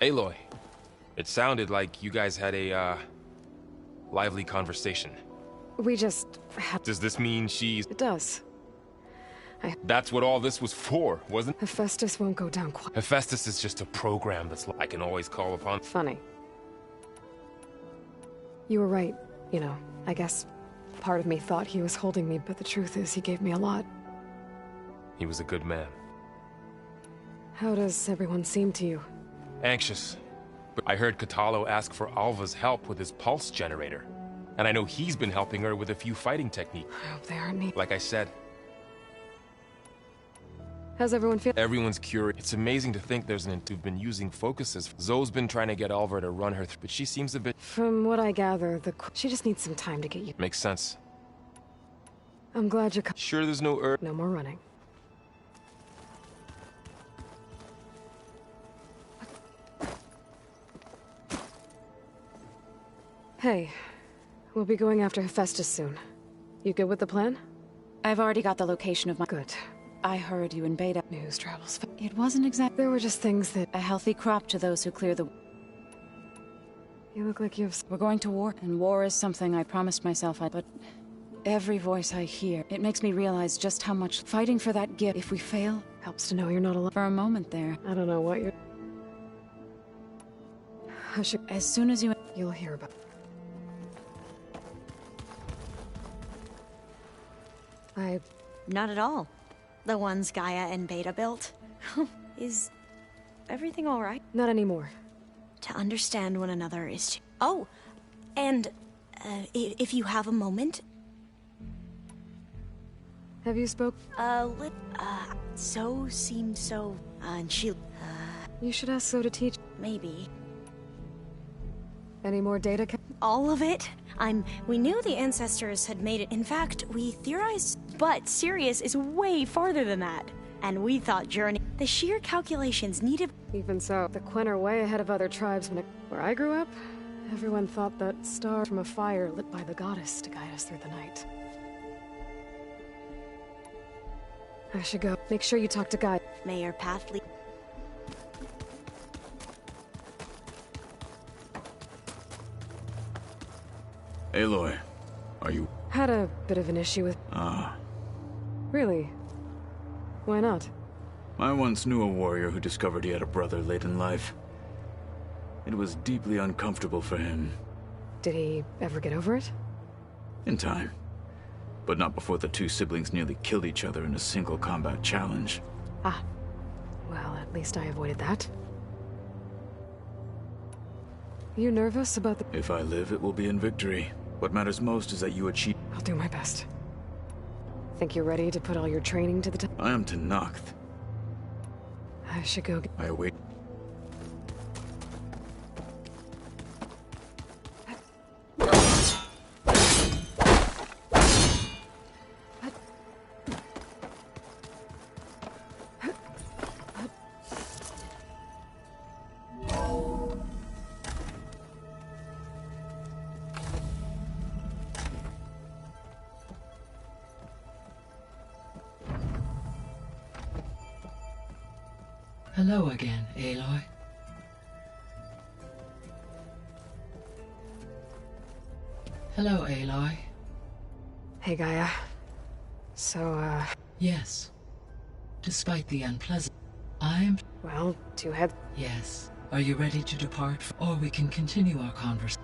D: Aloy, it sounded like you guys had a, lively conversation.
B: We just...
D: Does this mean she's...
B: It does.
D: That's what all this was for, wasn't it?
B: Hephaestus won't go down quite.
D: Hephaestus is just a program I can always call upon.
B: Funny. You were right, you know. I guess part of me thought he was holding me, but the truth is he gave me a lot.
D: He was a good man.
B: How does everyone seem to you?
D: Anxious. But I heard Katalo ask for Alva's help with his pulse generator. And I know he's been helping her with a few fighting techniques.
B: I hope they aren't neat.
D: Like I said,
B: how's everyone feel?
D: everyone's curious. It's amazing to think there's an who've been using focuses. Zoe's been trying to get Alva to run her, but she seems a bit...
B: From what I gather, she just needs some time to get you.
D: Makes sense.
B: I'm glad you're
D: Sure there's no
B: No more running. Hey, we'll be going after Hephaestus soon. You good with the plan?
A: I've already got the location of my...
B: Good.
A: I heard you in Beta.
B: News travels.
A: It wasn't exact.
B: There were just things that...
A: A healthy crop to those who clear the...
B: You look like you've...
A: We're going to war, and war is something I promised myself I'd... But every voice I hear, it makes me realize just how much fighting for that gift, if we fail...
B: Helps to know you're not alone.
A: For a moment there.
B: I don't know what you're...
A: As soon as you...
B: You'll hear about...
E: Not at all. The ones Gaia and Beta built. Is everything all right?
B: Not anymore.
E: To understand one another is to... Oh, and if you have a moment...
B: Have you spoke?
E: So seems so... and she...
B: You should ask So to teach...
E: Maybe.
B: Any more data?
E: All of it? We knew the ancestors had made it. In fact, we theorized, but Sirius is way farther than that. And we thought Journey... The sheer calculations needed...
B: Even so, the Quen are way ahead of other tribes. Where I grew up, everyone thought that star from a fire lit by the goddess to guide us through the night. I should go. Make sure you talk to Guy.
E: May your path lead...
F: Aloy, are you...
B: Had a bit of an issue with...
F: Ah.
B: Really? Why not?
F: I once knew a warrior who discovered he had a brother late in life. It was deeply uncomfortable for him.
B: Did he ever get over it?
F: In time. But not before the two siblings nearly killed each other in a single combat challenge.
B: Ah. Well, at least I avoided that. You nervous about the...
F: If I live, it will be in victory. What matters most is that you achieve...
B: I'll do my best. Think you're ready to put all your training to the test?
F: I am to Noct.
B: I should go...
F: I await...
J: Hello again, Aloy. Hello, Aloy.
B: Hey, Gaia. So,
J: Yes. Despite the unpleasant, I'm...
B: Well, two heads...
J: Yes. Are you ready to depart? Or we can continue our conversation.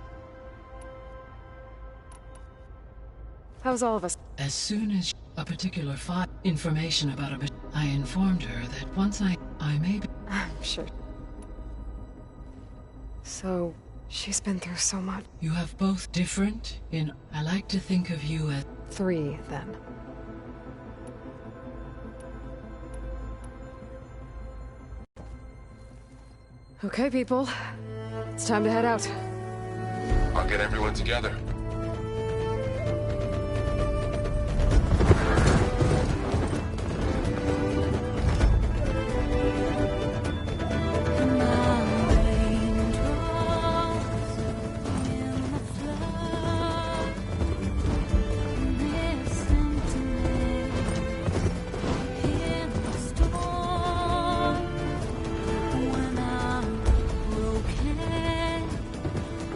B: How's all of us?
J: As soon as a particular file information about a mission, I informed her that once I may be...
B: I'm sure. So, she's been through so much.
J: You have both different in... I like to think of you as...
B: 3, then. Okay, people. It's time to head out.
D: I'll get everyone together.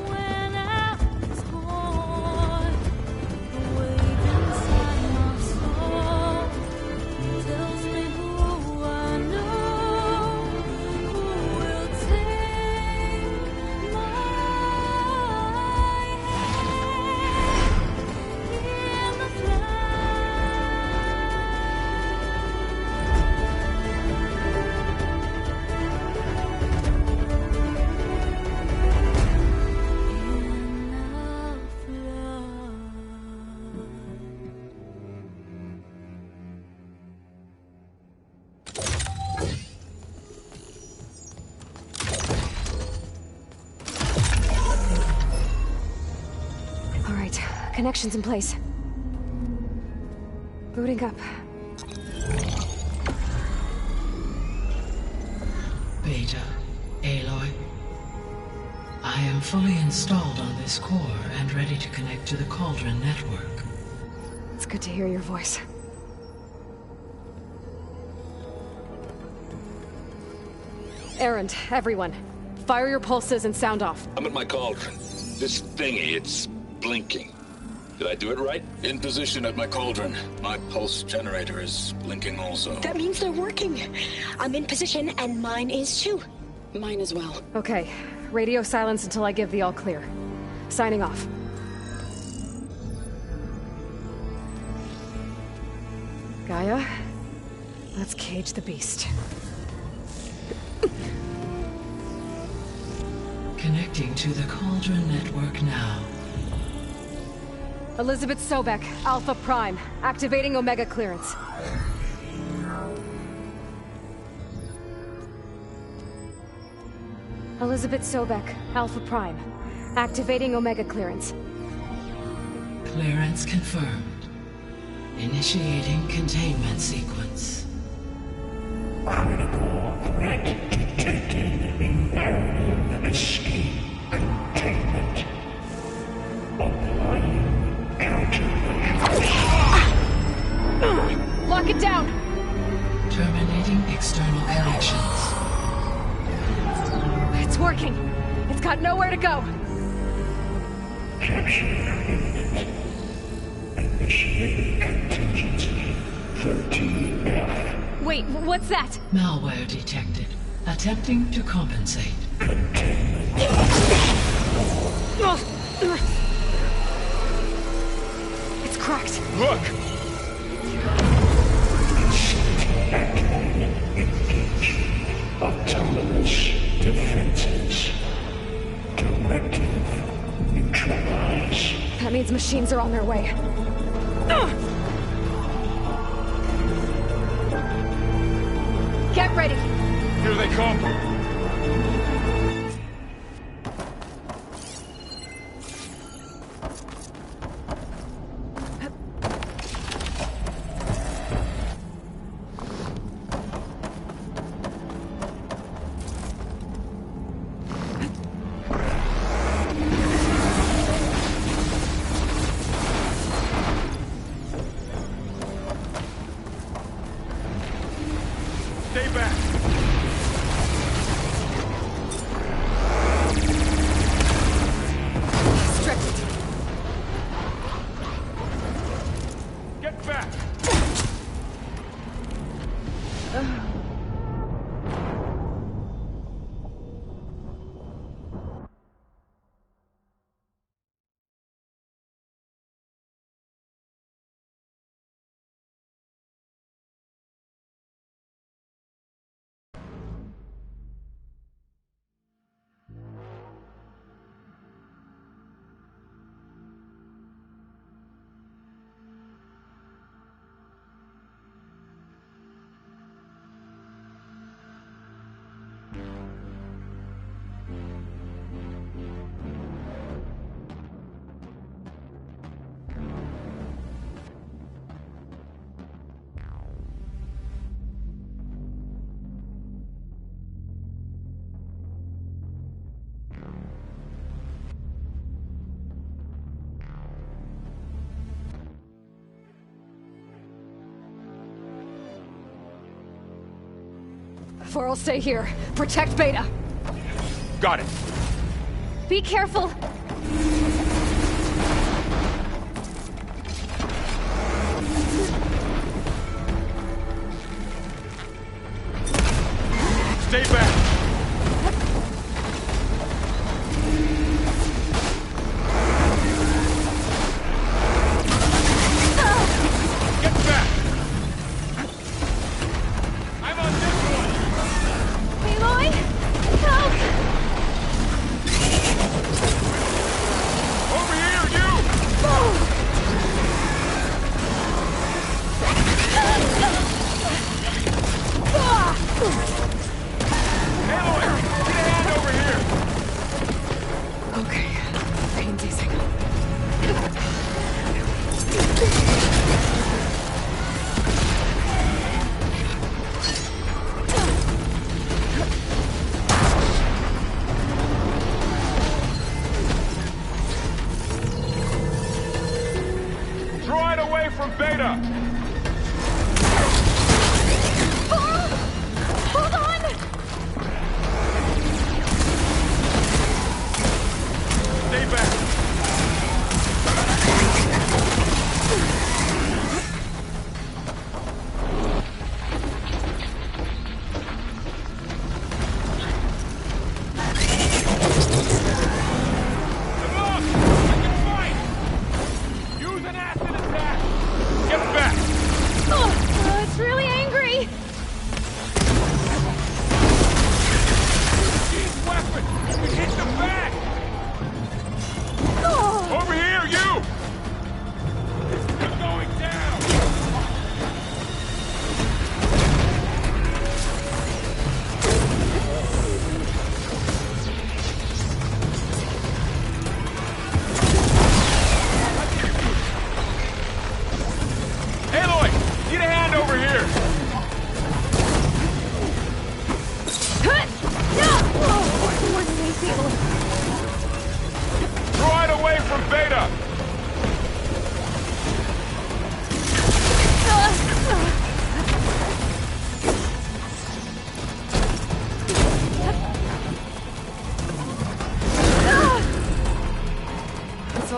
I: When I was home
B: Connections in place. Booting up.
J: Beta, Aloy. I am fully installed on this core and ready to connect to the Cauldron network.
B: It's good to hear your voice. Errand, everyone. Fire your pulses and sound off.
K: I'm at my cauldron. This thingy, it's blinking. Did I do it right?
F: In position at my cauldron. My pulse generator is blinking also.
L: That means they're working. I'm in position, and mine is too.
I: Mine as well.
B: Okay. Radio silence until I give the all clear. Signing off. Gaia, let's cage the beast.
J: Connecting to the Cauldron network now.
B: Elizabeth Sobek, Alpha Prime, activating Omega clearance. Elizabeth Sobek, Alpha Prime, activating Omega clearance.
J: Clearance confirmed. Initiating containment sequence.
M: Critical threat detected. Imperative escape containment. Applying countermeasures.
B: Lock it down!
J: Terminating external connections.
B: It's working. It's got nowhere to go.
M: Capture imminent. Initiating contingency 13F.
B: Wait, what's that?
J: Malware detected. Attempting to compensate.
M: Containment.
B: It's cracked.
D: Look!
M: Activated. Engage. Autonomous defenses. Directive. Neutralize.
B: That means machines are on their way. Get ready!
D: Here they come! Stay back!
B: Stripped.
D: Get back!
B: For'll stay here. Protect Beta.
D: Got it!
B: Be careful!
D: Stay back! Get back! I'm on this one!
B: Aloy! Help!
D: Over here, you!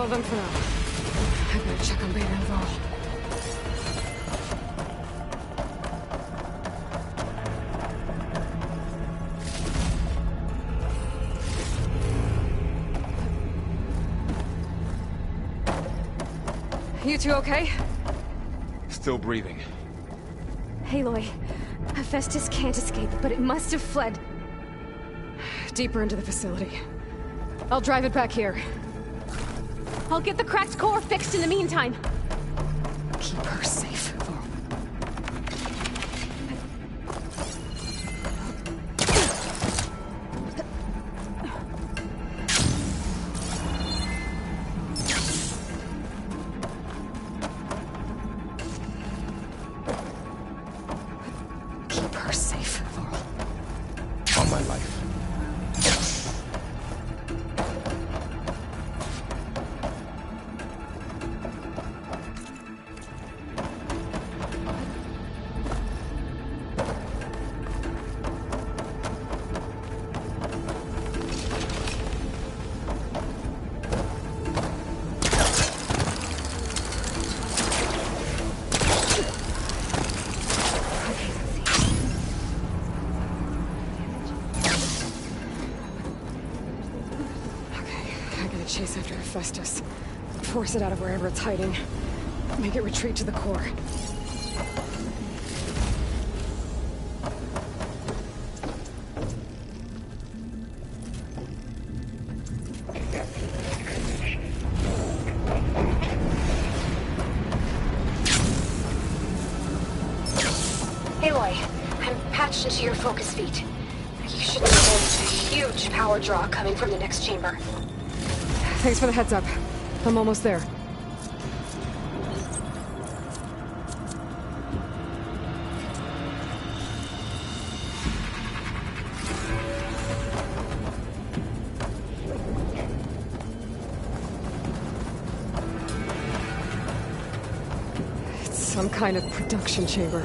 B: of them for now. I better check on Beta and Varl. You two okay?
D: Still breathing.
B: Aloy, Hephaestus can't escape, but it must have fled deeper into the facility. I'll drive it back here.
H: I'll get the cracked core fixed in the meantime.
B: Keep her safe.
D: Keep her safe, Varl. On my life.
B: Chase after Hephaestus. Force it out of wherever it's hiding. Make it retreat to the core.
L: Aloy, I'm patched into your focus feet. You should know there's a huge power draw coming from the next chamber.
B: Thanks for the heads up. I'm almost there. It's some kind of production chamber.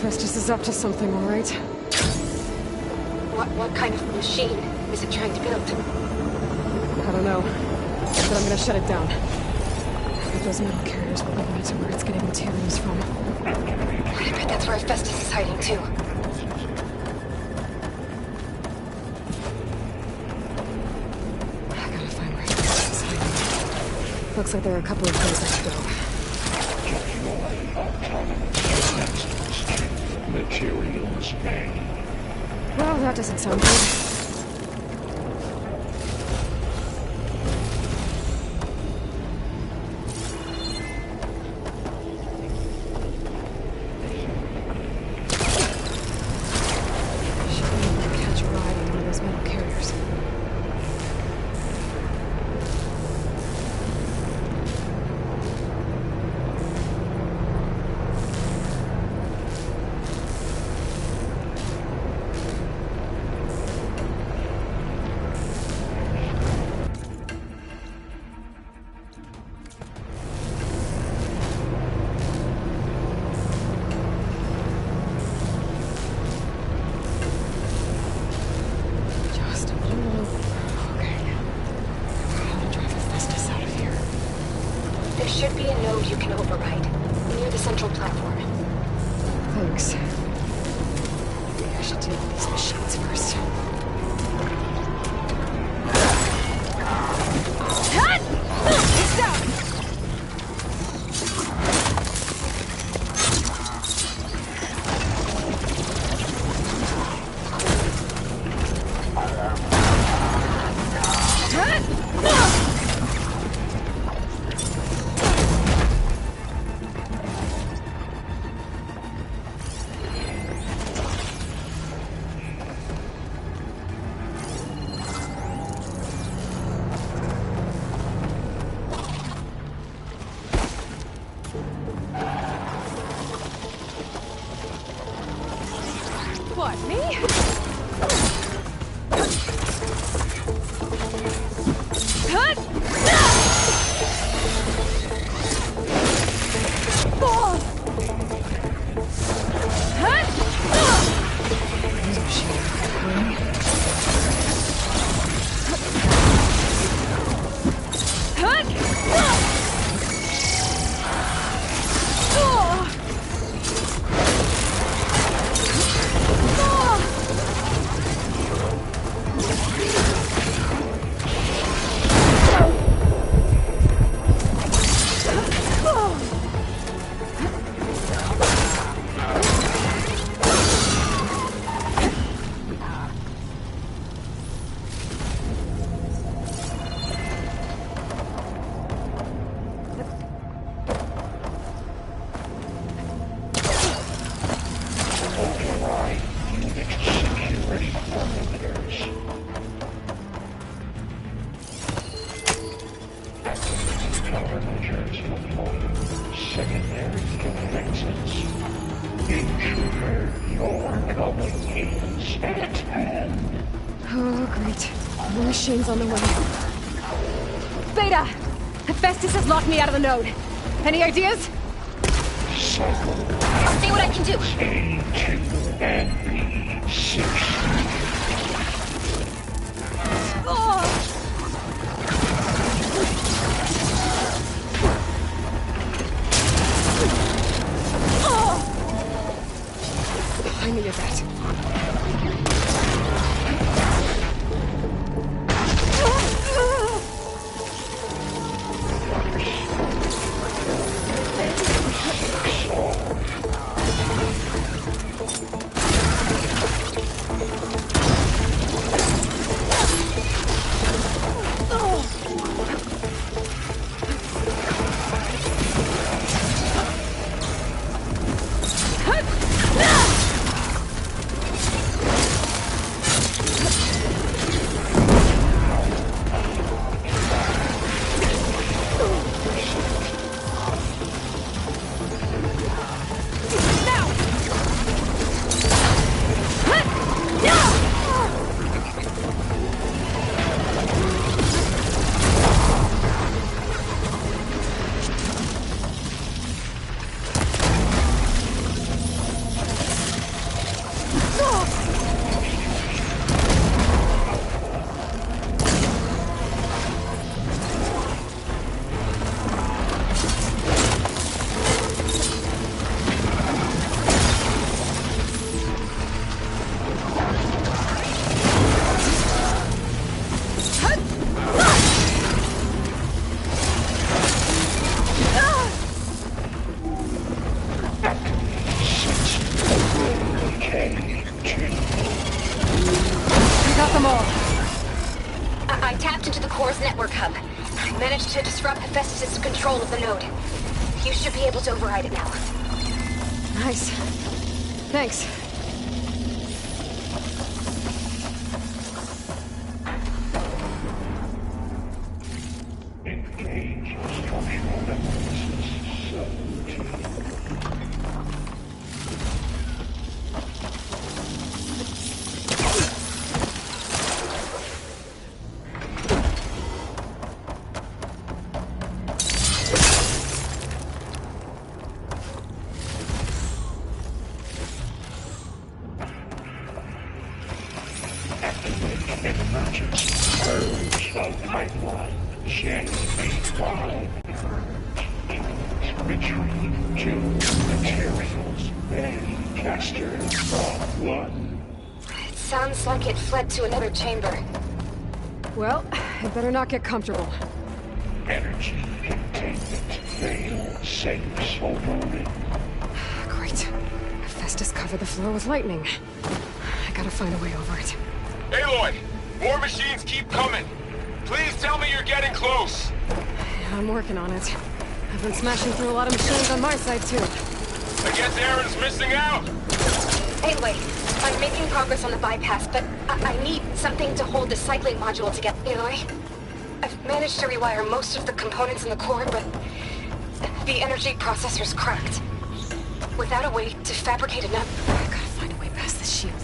B: Festus is up to something, all right?
L: What kind of machine is it trying to build?
B: I don't know, but I'm gonna shut it down. But those metal carriers will lead me to where it's getting materials from.
L: I bet that's where Hephaestus is hiding too.
B: I gotta find where Hephaestus is hiding. Looks like there are a couple of places to go.
M: Materials bank.
B: Well, that doesn't sound good.
L: Should be a node you can override, near the central platform.
B: Thanks. Maybe I should deal with these machines first. He's down!
H: What, me?
M: parameters. Parameters deployed. Secondary defenses. Intruder, your coming is at hand.
B: Oh, great. The machine's on the way. Beta! Hephaestus has locked me out of the node. Any ideas?
L: I'll see what I can do.
M: A2 and B6.
B: I needed that.
L: I tapped into the core's network hub. I managed to disrupt Hephaestus' control of the node. You should be able to override it now.
B: Nice. Thanks.
M: Engage structural analysis. Emergency purge of pipeline. Gen 5. Retrieve 2 materials. Caster from 1.
L: It sounds like it fled to another chamber.
B: Well, it better not get comfortable.
M: Energy containment fail. Safe overrun.
B: Great. Hephaestus covered the floor with lightning. I gotta find a way over it.
D: Aloy! More machines keep coming! Please tell me you're getting close!
B: Yeah, I'm working on it. I've been smashing through a lot of machines on my side, too.
D: I guess Aaron's missing out!
L: Anyway, I'm making progress on the bypass, but I need something to hold the cycling module together. Aloy, I've managed to rewire most of the components in the core, but the energy processor's cracked. Without a way to fabricate enough...
B: I gotta find a way past this shield.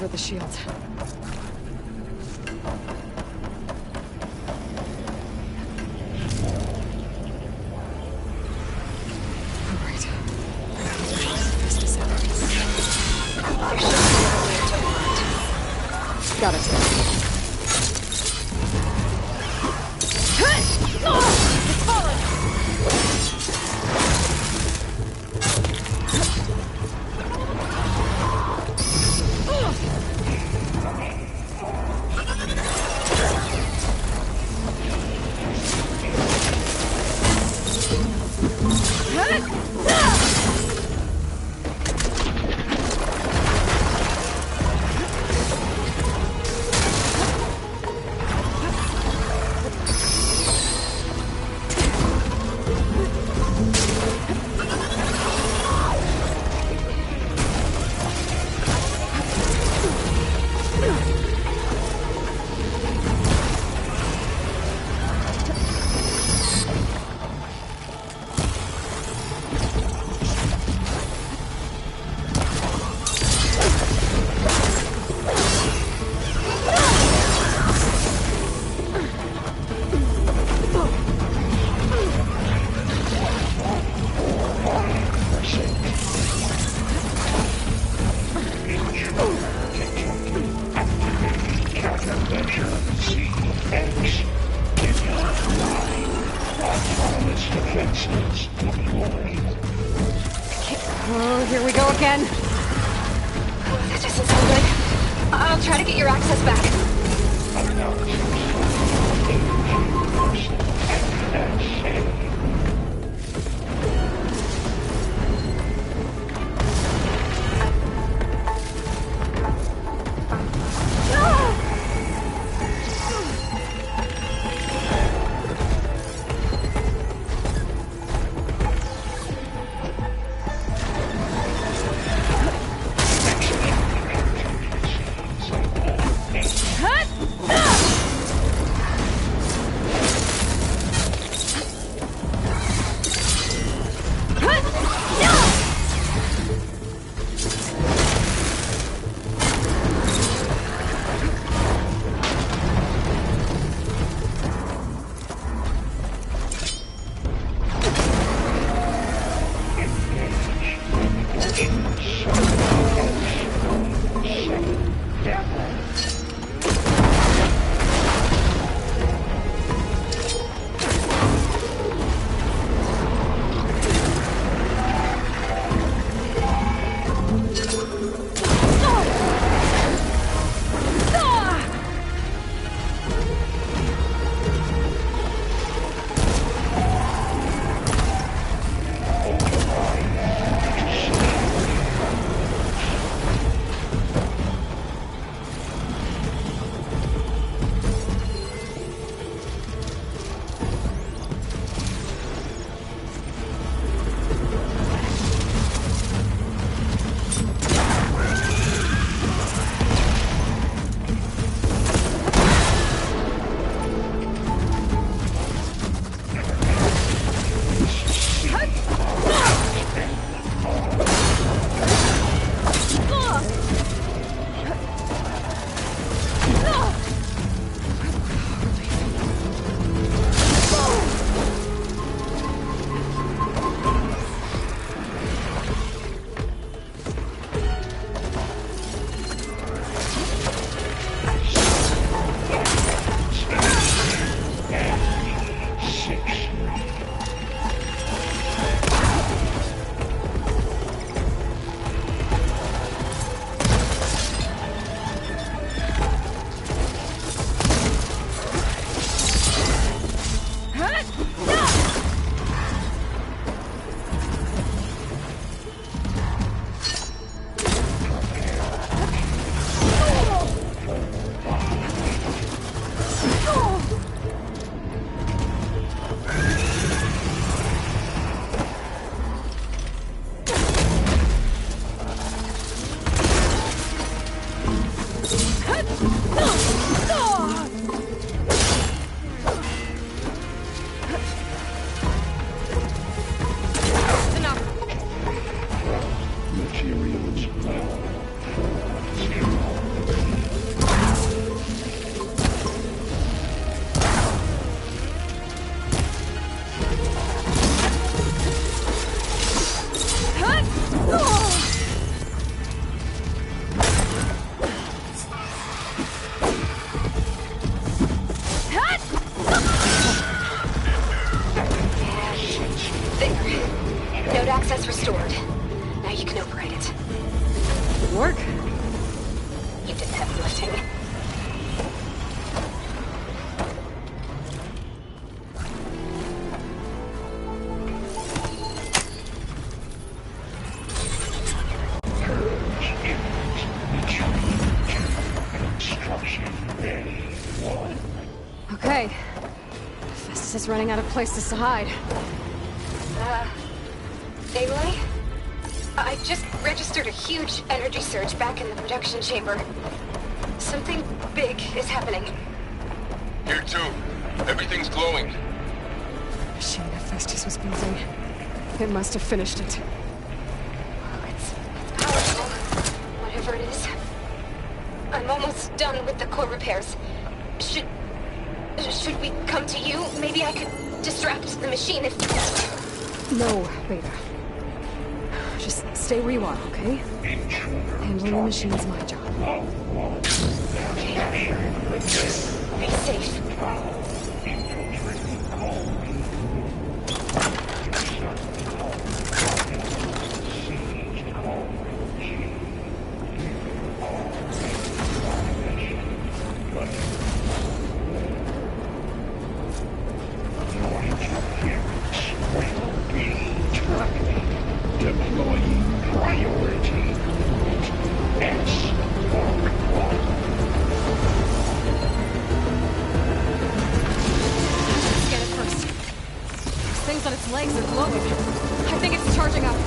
B: The shield. All right. Test this out. Got it. It's falling. Oh, here we go again.
L: That doesn't sound good. I'll try to get your access back. Access restored. Now you can override it.
B: Work?
L: You did the heavy lifting.
B: Okay. Festus is running out of places to hide.
L: Aloy? I just registered a huge energy surge back in the production chamber. Something big is happening.
D: Here too. Everything's glowing.
B: The machine that Festus was building. It must have finished it.
L: It's powerful. Whatever it is. I'm almost done with the core repairs. Should we come to you? Maybe I could distract the machine if...
B: No, Beta. Just stay where you are, okay? Handling the machine's my job.
L: Okay. Be safe.
B: things on its legs are glowing. I think it's charging up.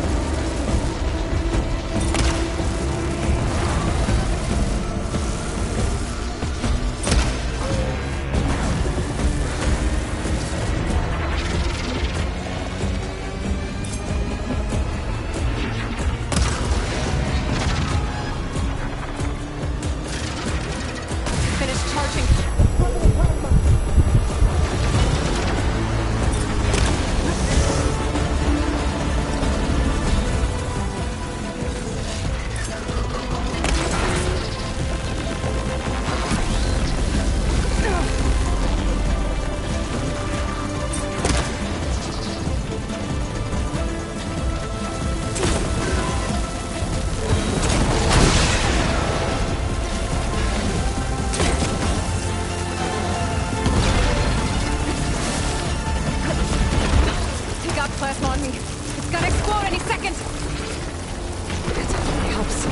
B: Plasma on me. It's gonna explode any second! That definitely helps.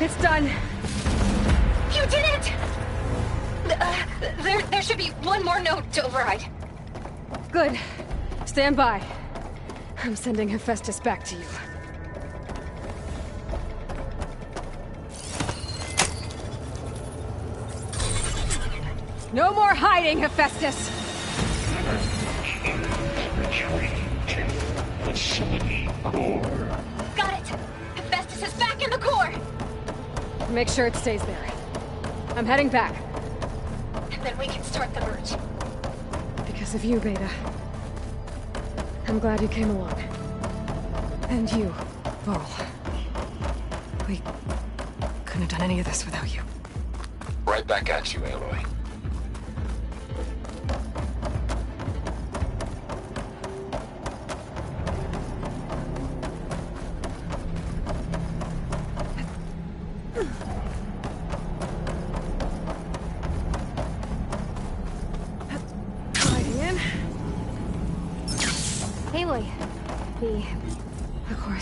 B: It's done.
L: You did it! There should be one more note to override.
B: Good. Stand by. I'm sending Hephaestus back to you. No more hiding, Hephaestus!
L: Got it! Hephaestus is back in the core!
B: Make sure it stays there. I'm heading back.
L: And then we can start the merge.
B: Because of you, Beta. I'm glad you came along. And you, Varl. We couldn't have done any of this without you.
K: Right back at you, Aloy.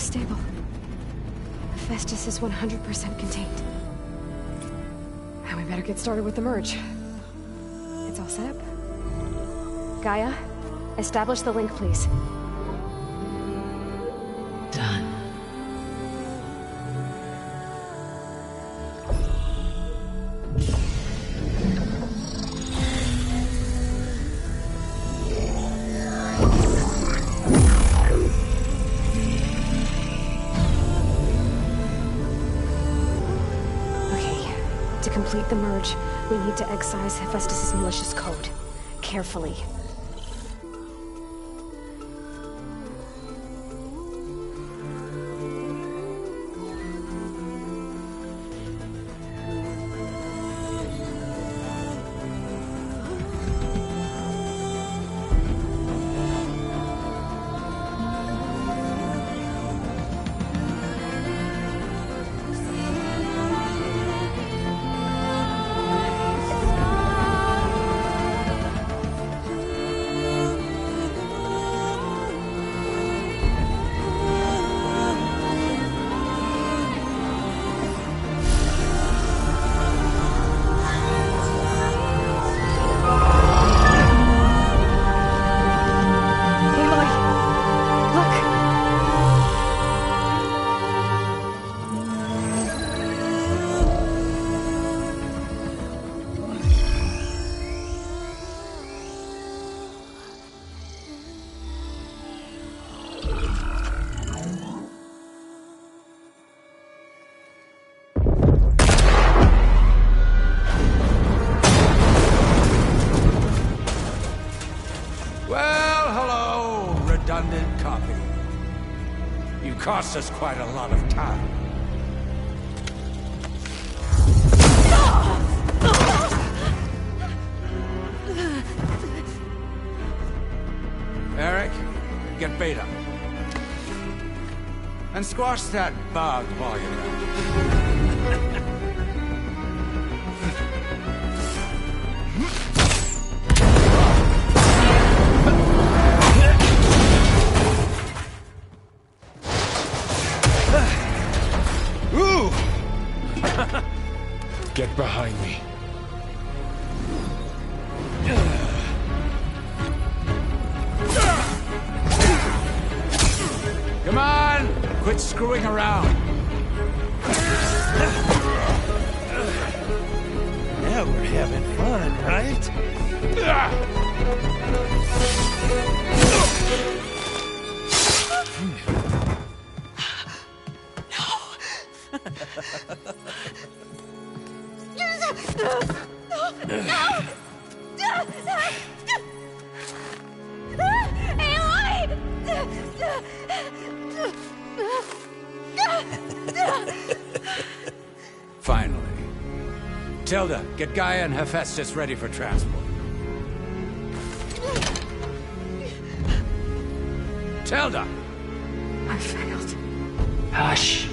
B: stable. Hephaestus is 100% contained. And we better get started with the merge. It's all set up. Gaia, establish the link, please.
J: Done.
B: To complete the merge, we need to excise Hephaestus' malicious code. Carefully.
N: Redundant copy. You cost us quite a lot of time. Eric, get Beta. And squash that bug while you're at it.
D: Get behind me.
N: Come on! Quit screwing around.
M: Now we're having fun, right?
N: Finally. Tilda, get Gaia and Hephaestus ready for transport. Tilda!
B: I failed.
J: Hush.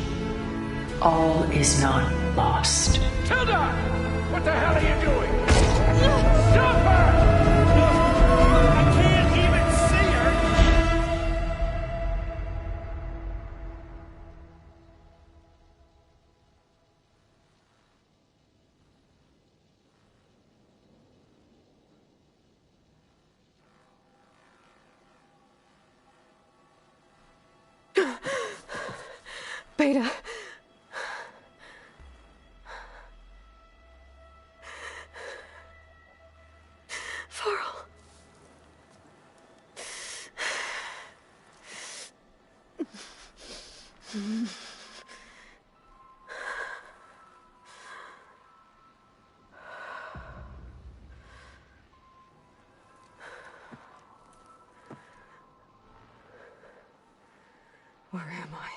J: All is not lost.
N: Tilda! What the hell are you doing? Stop her! I can't even see her!
B: Beta. Varl. Where am I?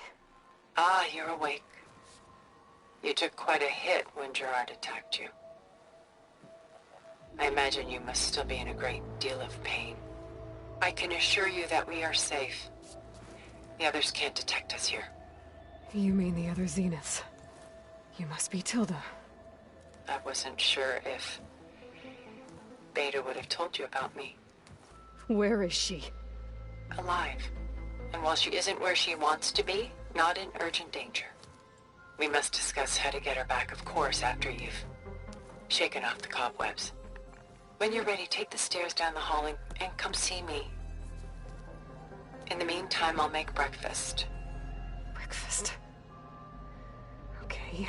J: Ah, you're awake. You took quite a hit when Gerard attacked you. I imagine you must still be in a great deal of pain. I can assure you that we are safe. The others can't detect us here.
B: You mean the other Zeniths? You must be Tilda.
J: I wasn't sure if Beta would have told you about me.
B: Where is she?
J: Alive. And while she isn't where she wants to be,
O: Not in urgent danger. We must discuss how to get her back, of course, after you've shaken off the cobwebs. When you're ready, take the stairs down the hall and come see me. In the meantime, I'll make breakfast.
B: Breakfast? Okay.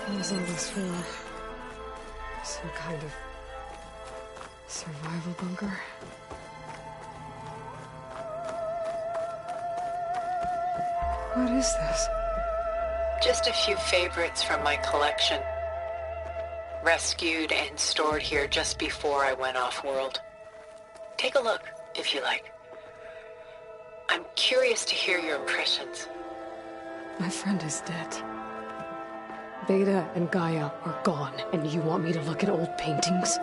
B: What was all this for? Some kind of survival bunker? What is this?
O: Just a few favorites from my collection. Rescued and stored here just before I went off-world. Take a look, if you like. I'm curious to hear your impressions.
B: My friend is dead. Beta and Gaia are gone, and you want me to look at old paintings?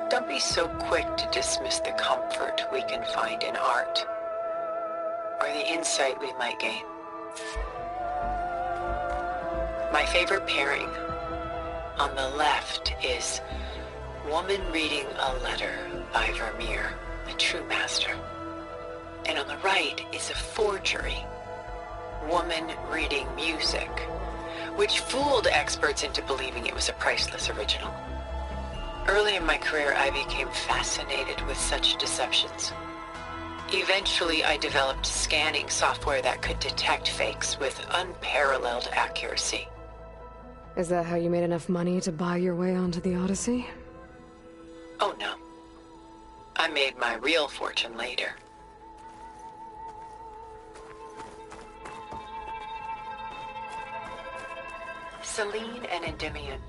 O: Don't be so quick to dismiss the comfort we can find in art, or the insight we might gain. My favorite pairing on the left is Woman Reading a Letter by Vermeer, a true master. And on the right is a forgery, Woman Reading Music, which fooled experts into believing it was a priceless original. Early in my career, I became fascinated with such deceptions. Eventually, I developed scanning software that could detect fakes with unparalleled accuracy.
B: Is that how you made enough money to buy your way onto the Odyssey?
O: Oh no. I made my real fortune later. Selene and Endymion.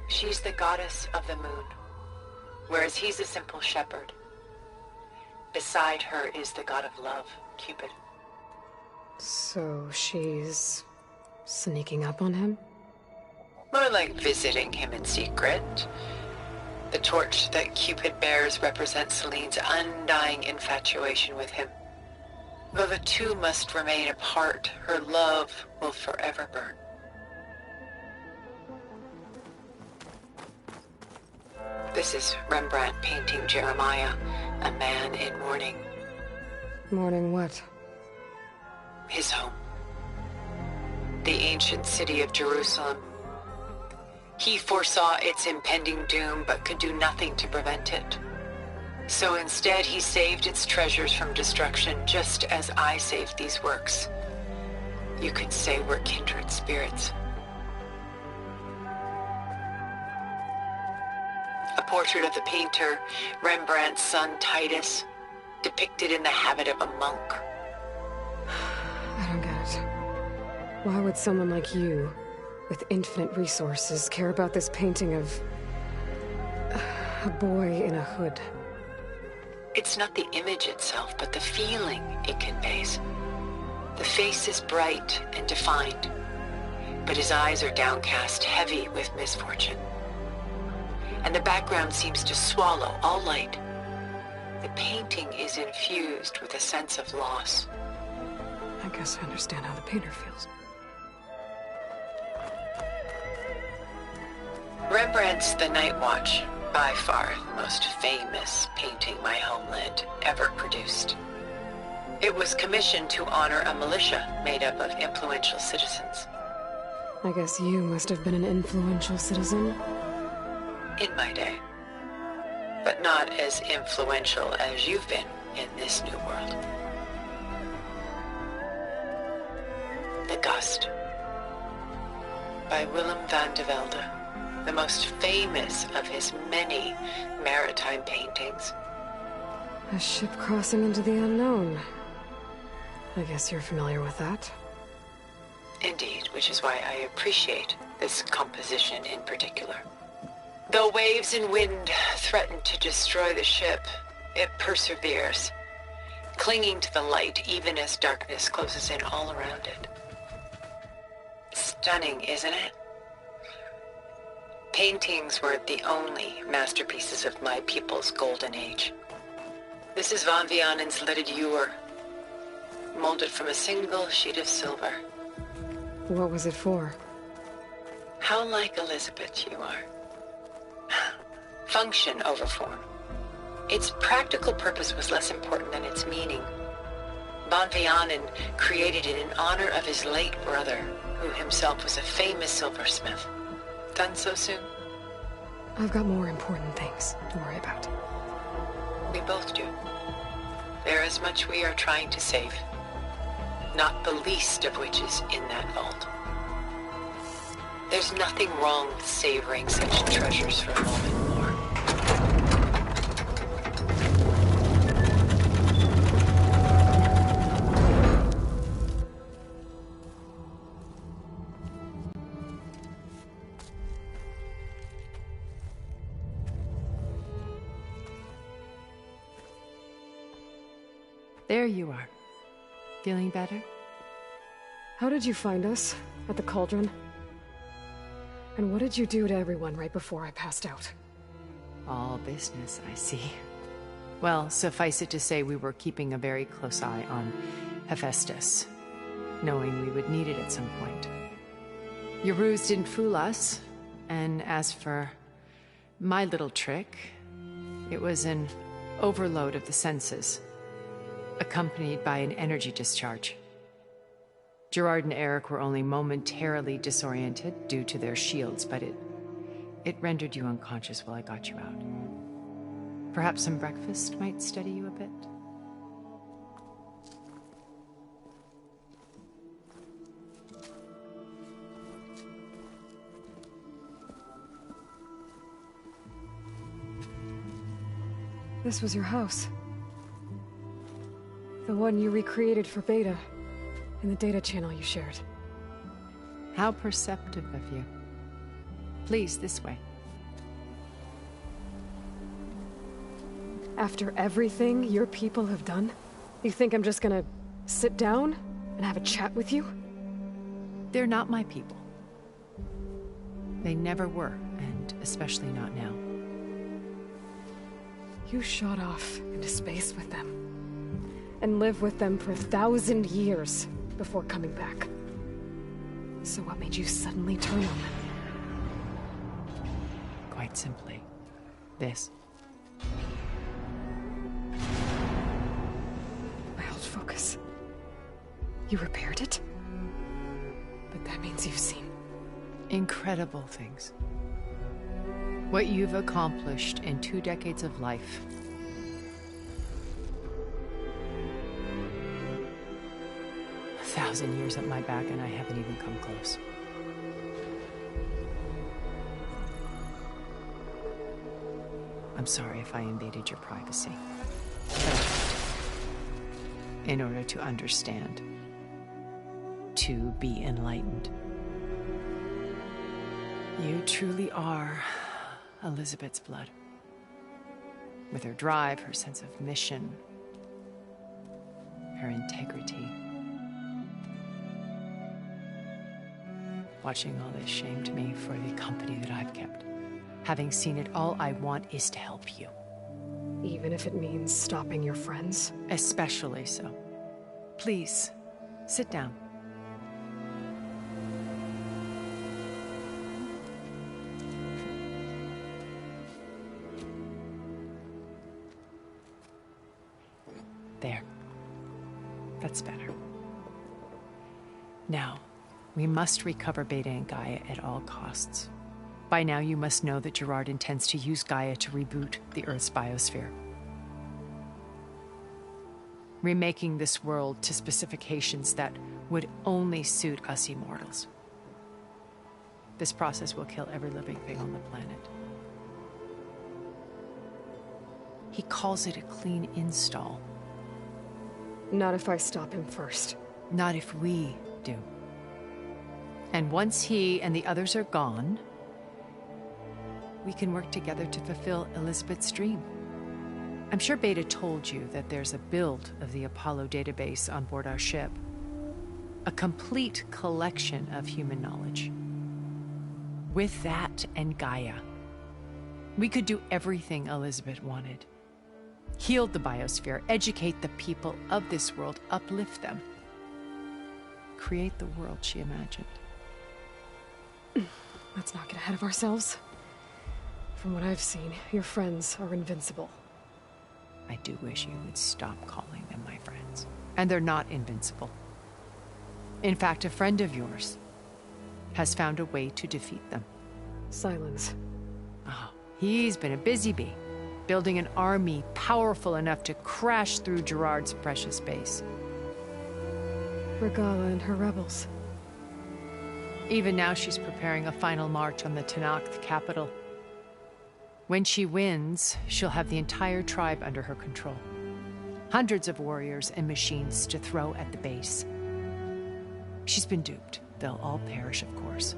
O: She's the goddess of the moon, whereas he's a simple shepherd. Beside her is the god of love, Cupid.
B: So she's sneaking up on him?
O: More like visiting him in secret. The torch that Cupid bears represents Selene's undying infatuation with him. Though the two must remain apart, her love will forever burn. This is Rembrandt painting Jeremiah, a man in mourning.
B: Mourning what?
O: His home. The ancient city of Jerusalem. He foresaw its impending doom, but could do nothing to prevent it. So instead, he saved its treasures from destruction, just as I saved these works. You could say we're kindred spirits. A portrait of the painter, Rembrandt's son Titus, depicted in the habit of a monk.
B: I don't get it. Why would someone like you, with infinite resources, care about this painting of a boy in a hood?
O: It's not the image itself, but the feeling it conveys. The face is bright and defined, but his eyes are downcast, heavy with misfortune. And the background seems to swallow all light. The painting is infused with a sense of loss.
B: I guess I understand how the painter feels.
O: Rembrandt's The Night Watch, by far the most famous painting my homeland ever produced. It was commissioned to honor a militia made up of influential citizens.
B: I guess you must have been an influential citizen.
O: In my day. But not as influential as you've been in this new world. The Gust, by Willem van de Velde, the most famous of his many maritime paintings.
B: A ship crossing into the unknown. I guess you're familiar with that.
O: Indeed, which is why I appreciate this composition in particular. Though waves and wind threaten to destroy the ship, it perseveres, clinging to the light even as darkness closes in all around it. Stunning, isn't it? Paintings were the only masterpieces of my people's golden age. This is Van Vianen's leaded ewer, molded from a single sheet of silver.
B: What was it for?
O: How like Elizabeth you are. Function over form. Its practical purpose was less important than its meaning. Van Vianen created it in honor of his late brother, who himself was a famous silversmith. Done so soon?
B: I've got more important things to worry about.
O: We both do. There is much we are trying to save. Not the least of which is in that vault. There's nothing wrong with savoring such treasures for a moment more.
P: There you are. Feeling better?
B: How did you find us? At the cauldron? And what did you do to everyone right before I passed out?
P: All business, I see. Well, suffice it to say we were keeping a very close eye on Hephaestus, knowing we would need it at some point. Your ruse didn't fool us, and as for my little trick, it was an overload of the senses, accompanied by an energy discharge. Gerard and Eric were only momentarily disoriented due to their shields, but it rendered you unconscious while I got you out. Perhaps some breakfast might steady you a bit?
B: This was your house. The one you recreated for Beta, in the data channel you shared.
P: How perceptive of you. Please, this way.
B: After everything your people have done, you think I'm just gonna sit down and have a chat with you?
P: They're not my people. They never were, and especially not now.
B: You shot off into space with them, and lived with them for 1,000 years before coming back. So what made you suddenly turn on them?
P: Quite simply, this.
B: My old focus. You repaired it? But that means you've seen...
P: incredible things. What you've accomplished in 2 decades of life. A 1,000 years at my back and I haven't even come close. I'm sorry if I invaded your privacy. In order to understand, to be enlightened. You truly are Elizabeth's blood. With her drive, her sense of mission, her integrity. Watching all this shamed me for the company that I've kept. Having seen it, all I want is to help you.
B: Even if it means stopping your friends?
P: Especially so. Please, sit down. That's better. Now, we must recover Beta and Gaia at all costs. By now, you must know that Gerard intends to use Gaia to reboot the Earth's biosphere. Remaking this world to specifications that would only suit us immortals. This process will kill every living thing on the planet. He calls it a clean install.
B: Not if I stop him first.
P: Not if we do. And once he and the others are gone, we can work together to fulfill Elizabeth's dream. I'm sure Beta told you that there's a build of the Apollo database on board our ship. A complete collection of human knowledge. With that and Gaia, we could do everything Elizabeth wanted. Heal the biosphere, educate the people of this world, uplift them. Create the world she imagined.
B: Let's not get ahead of ourselves. From what I've seen, your friends are invincible.
P: I do wish you would stop calling them my friends. And they're not invincible. In fact, a friend of yours has found a way to defeat them.
B: Silence.
P: Oh, he's been a busy bee, building an army powerful enough to crash through Gerard's precious base.
B: Regala and her rebels.
P: Even now she's preparing a final march on the Tenakth capital. When she wins, she'll have the entire tribe under her control. Hundreds of warriors and machines to throw at the base. She's been duped. They'll all perish, of course.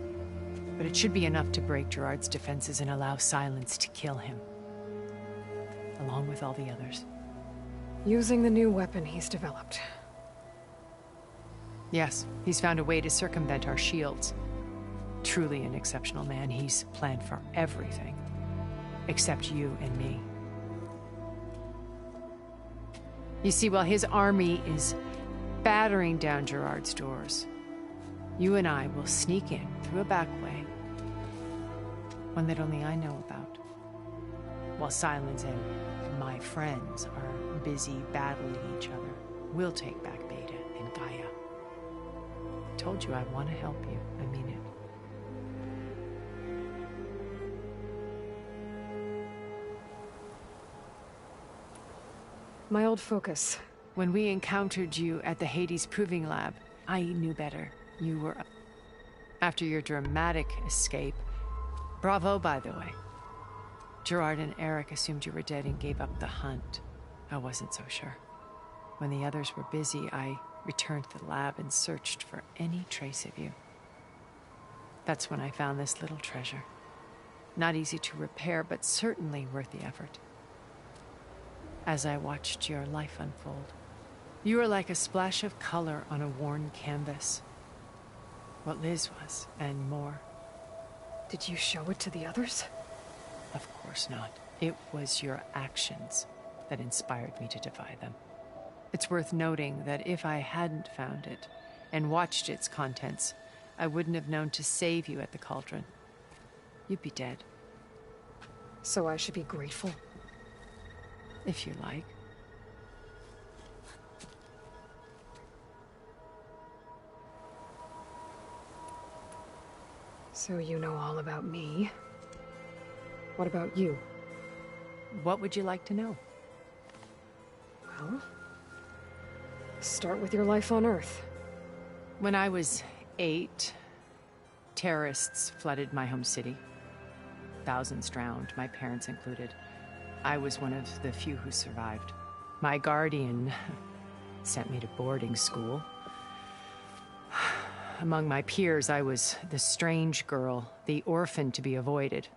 P: But it should be enough to break Gerard's defenses and allow Silence to kill him. Along with all the others.
B: Using the new weapon he's developed.
P: Yes, he's found a way to circumvent our shields. Truly an exceptional man. He's planned for everything. Except you and me. You see, while his army is battering down Gerard's doors, you and I will sneak in through a back way. One that only I know about. While Silence and my friends are busy battling each other, we'll take back Beta and Gaia. I told you I want to help you. I mean it.
B: My old focus.
P: When we encountered you at the Hades Proving Lab, I knew better. You were... After your dramatic escape... Bravo, by the way. Gerard and Eric assumed you were dead and gave up the hunt. I wasn't so sure. When the others were busy, I returned to the lab and searched for any trace of you. That's when I found this little treasure. Not easy to repair, but certainly worth the effort. As I watched your life unfold, you were like a splash of color on a worn canvas. What Liz was, and more.
B: Did you show it to the others?
P: Of course not. It was your actions that inspired me to defy them. It's worth noting that if I hadn't found it and watched its contents, I wouldn't have known to save you at the cauldron. You'd be dead.
B: So I should be grateful?
P: If you like.
B: So you know all about me. What about you?
P: What would you like to know?
B: Well, start with your life on Earth.
P: When I was 8, terrorists flooded my home city. Thousands drowned, my parents included. I was one of the few who survived. My guardian sent me to boarding school. Among my peers, I was the strange girl, the orphan to be avoided.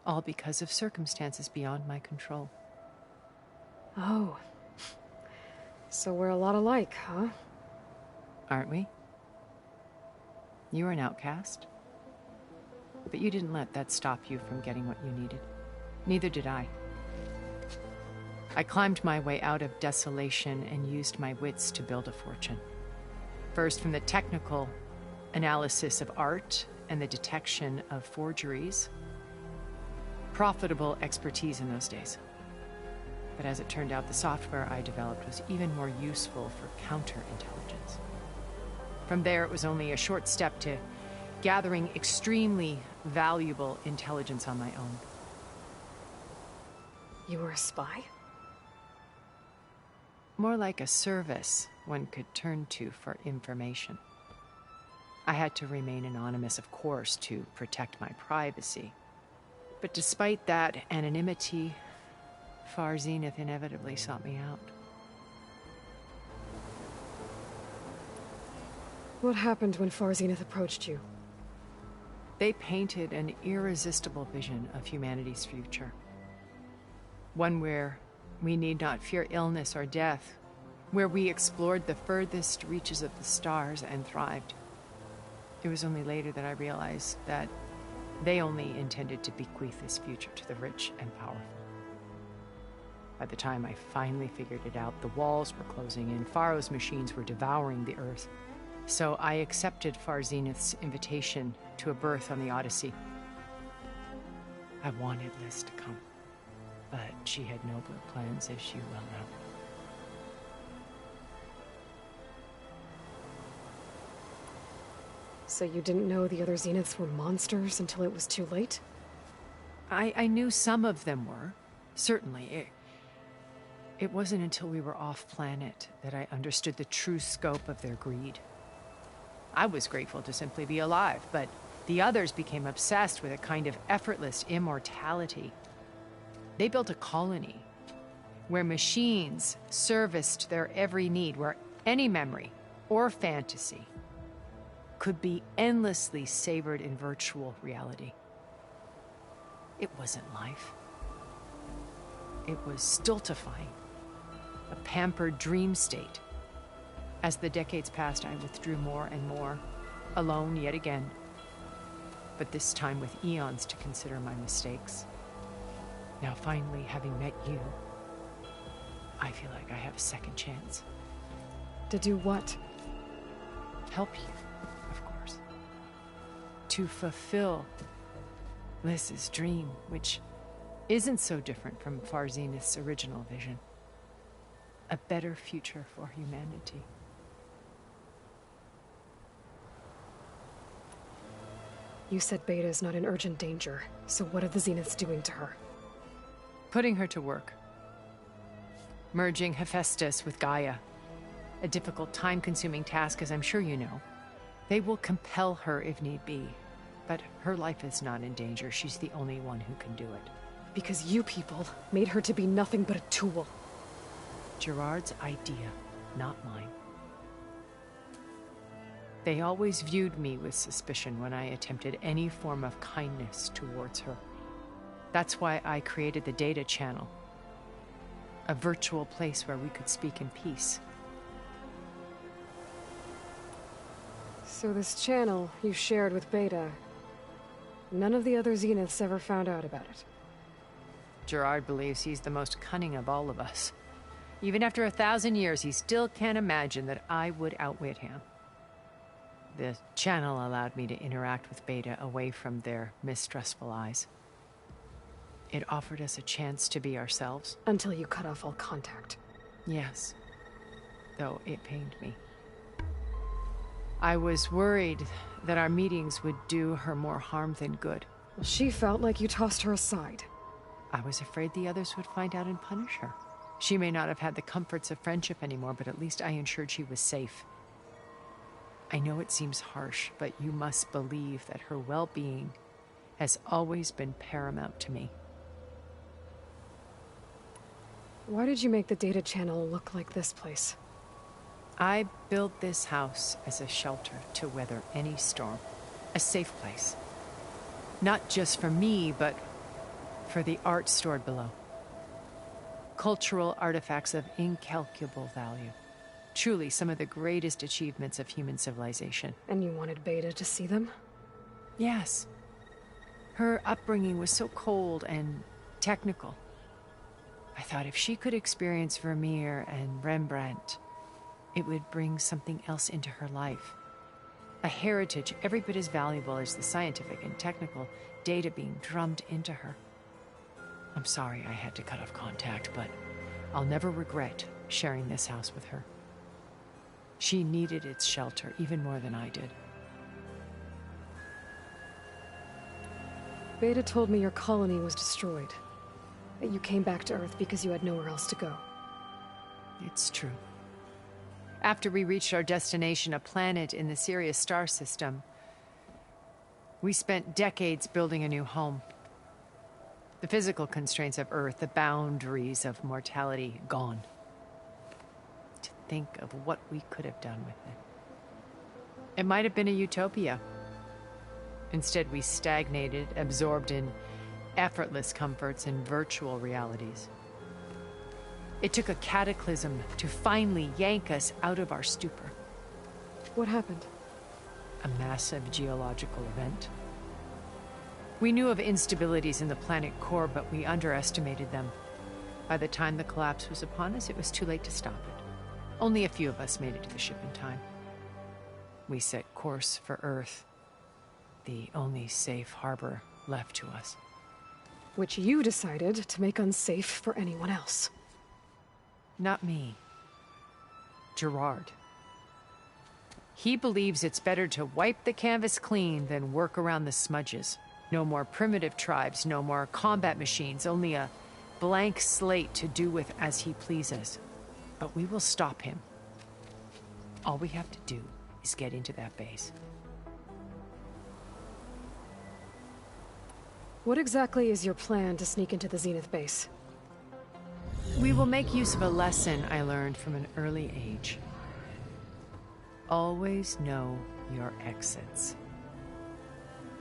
P: All because of circumstances beyond my control.
B: Oh. So we're a lot alike, huh?
P: Aren't we? You were an outcast. But you didn't let that stop you from getting what you needed. Neither did I. I climbed my way out of desolation and used my wits to build a fortune. First, from the technical analysis of art and the detection of forgeries. Profitable expertise in those days. But as it turned out, the software I developed was even more useful for counterintelligence. From there, it was only a short step to gathering extremely valuable intelligence on my own.
B: You were a spy?
P: More like a service one could turn to for information. I had to remain anonymous, of course, to protect my privacy. But despite that anonymity, Far Zenith inevitably sought me out.
B: What happened when Far Zenith approached you?
P: They painted an irresistible vision of humanity's future. One where we need not fear illness or death, where we explored the furthest reaches of the stars and thrived. It was only later that I realized that they only intended to bequeath this future to the rich and powerful. By the time I finally figured it out, the walls were closing in, Pharaoh's machines were devouring the Earth. So I accepted Far Zenith's invitation to a berth on the Odyssey. I wanted Liz to come, but she had nobler plans, as you well know.
B: So you didn't know the other Zeniths were monsters until it was too late?
P: I knew some of them were, certainly. It wasn't until we were off-planet that I understood the true scope of their greed. I was grateful to simply be alive, but the others became obsessed with a kind of effortless immortality. They built a colony where machines serviced their every need, where any memory or fantasy could be endlessly savored in virtual reality. It wasn't life. It was stultifying, a pampered dream state. As the decades passed, I withdrew more and more, alone yet again, but this time with eons to consider my mistakes. Now finally, having met you, I feel like I have a second chance.
B: To do what?
P: Help you, of course. To fulfill Liz's dream, which isn't so different from Far Zenith's original vision. A better future for humanity.
B: You said Beta is not in urgent danger, so what are the Zeniths doing to her?
P: Putting her to work. Merging Hephaestus with Gaia. A difficult, time-consuming task, as I'm sure you know. They will compel her if need be, but her life is not in danger. She's the only one who can do it.
B: Because you people made her to be nothing but a tool.
P: Gerard's idea, not mine. They always viewed me with suspicion when I attempted any form of kindness towards her. That's why I created the data channel. A virtual place where we could speak in peace.
B: So this channel you shared with Beta, none of the other Zeniths ever found out about it?
P: Gerard believes he's the most cunning of all of us. Even after 1,000 years, he still can't imagine that I would outwit him. The channel allowed me to interact with Beta away from their mistrustful eyes. It offered us a chance to be ourselves.
B: Until you cut off all contact.
P: Yes, though it pained me. I was worried that our meetings would do her more harm than good.
B: Well, she felt like you tossed her aside.
P: I was afraid the others would find out and punish her. She may not have had the comforts of friendship anymore, but at least I ensured she was safe. I know it seems harsh, but you must believe that her well-being has always been paramount to me.
B: Why did you make the data channel look like this place?
P: I built this house as a shelter to weather any storm. A safe place. Not just for me, but for the art stored below. Cultural artifacts of incalculable value. Truly some of the greatest achievements of human civilization.
B: And you wanted Beta to see them?
P: Yes. Her upbringing was so cold and technical. I thought if she could experience Vermeer and Rembrandt, it would bring something else into her life. A heritage every bit as valuable as the scientific and technical data being drummed into her. I'm sorry I had to cut off contact, but I'll never regret sharing this house with her. She needed its shelter even more than I did.
B: Beta told me your colony was destroyed. That you came back to Earth because you had nowhere else to go.
P: It's true. After we reached our destination, a planet in the Sirius star system, we spent decades building a new home. The physical constraints of Earth, the boundaries of mortality, gone. To think of what we could have done with it. It might have been a utopia. Instead, we stagnated, absorbed in effortless comforts and virtual realities. It took a cataclysm to finally yank us out of our stupor.
B: What happened?
P: A massive geological event. We knew of instabilities in the planet core, but we underestimated them. By the time the collapse was upon us, it was too late to stop it. Only a few of us made it to the ship in time. We set course for Earth, the only safe harbor left to us.
B: Which you decided to make unsafe for anyone else.
P: Not me. Gerard. He believes it's better to wipe the canvas clean than work around the smudges. No more primitive tribes, no more combat machines, only a blank slate to do with as he pleases. But we will stop him. All we have to do is get into that base.
B: What exactly is your plan to sneak into the Zenith base?
P: We will make use of a lesson I learned from an early age. Always know your exits.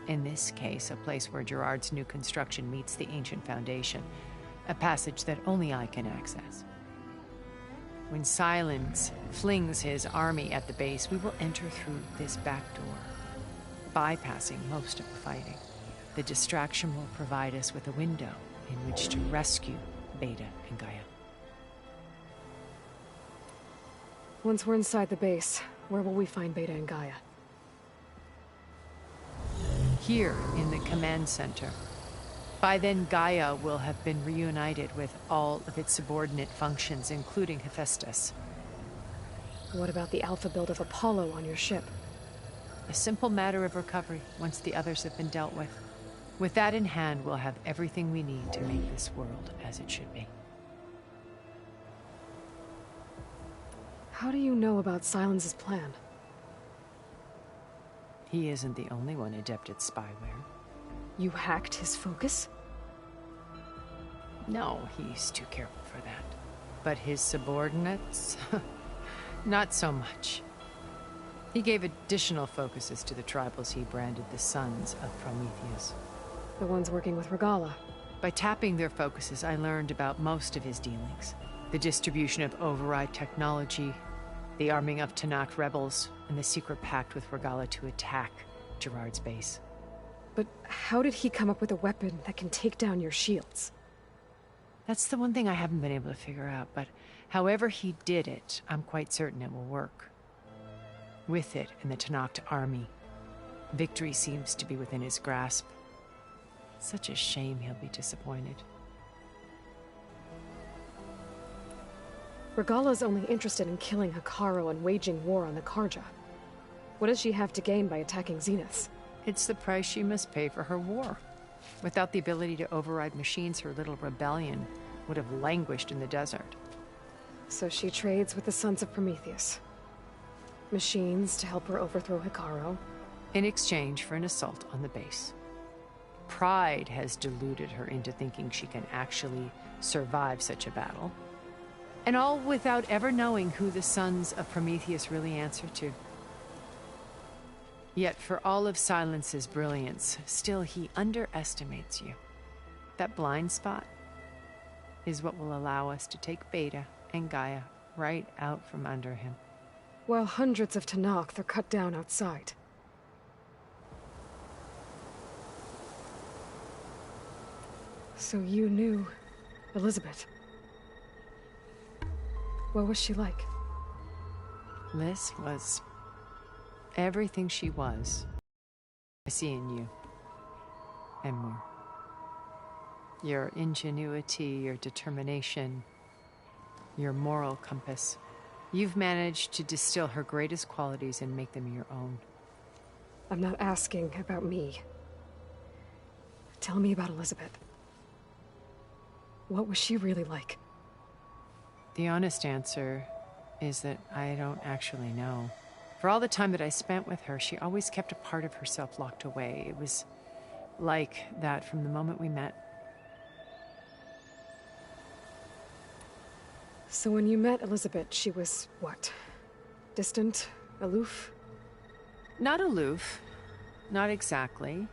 P: In this case, a place where Gerard's new construction meets the ancient foundation, a passage that only I can access. When Silence flings his army at the base, we will enter through this back door, bypassing most of the fighting. The distraction will provide us with a window in which to rescue Beta and Gaia.
B: Once we're inside the base, where will we find Beta and Gaia?
P: Here in the command center. By then, Gaia will have been reunited with all of its subordinate functions, including Hephaestus.
B: What about the alpha build of Apollo on your ship?
P: A simple matter of recovery once the others have been dealt with. With that in hand, we'll have everything we need to make this world as it should be.
B: How do you know about Silence's plan?
P: He isn't the only one adept at spyware.
B: You hacked his focus?
P: No, he's too careful for that. But his subordinates? Not so much. He gave additional focuses to the tribals he branded the Sons of Prometheus.
B: The ones working with Regala.
P: By tapping their focuses, I learned about most of his dealings. The distribution of override technology, the arming of Tanakh rebels, and the secret pact with Regala to attack Gerard's base.
B: But how did he come up with a weapon that can take down your shields?
P: That's the one thing I haven't been able to figure out, but however he did it, I'm quite certain it will work. With it and the Tanakh army, victory seems to be within his grasp. Such a shame he'll be disappointed.
B: Regala's only interested in killing Hekarro and waging war on the Karja. What does she have to gain by attacking Zeniths?
P: It's the price she must pay for her war. Without the ability to override machines, her little rebellion would have languished in the desert.
B: So she trades with the Sons of Prometheus. Machines to help her overthrow Hekarro.
P: In exchange for an assault on the base. Pride has deluded her into thinking she can actually survive such a battle. And all without ever knowing who the Sons of Prometheus really answer to. Yet for all of Silence's brilliance, still he underestimates you. That blind spot is what will allow us to take Beta and Gaia right out from under him.
B: While hundreds of Tanakh are cut down outside. So you knew Elizabeth. What was she like?
P: Liz was everything she was. I see in you. And more. Your ingenuity, your determination, your moral compass. You've managed to distill her greatest qualities and make them your own.
B: I'm not asking about me. Tell me about Elizabeth. What was she really like?
P: The honest answer is that I don't actually know. For all the time that I spent with her, she always kept a part of herself locked away. It was like that from the moment we met.
B: So when you met Elizabeth, she was what? Distant? Aloof?
P: Not aloof. Not exactly.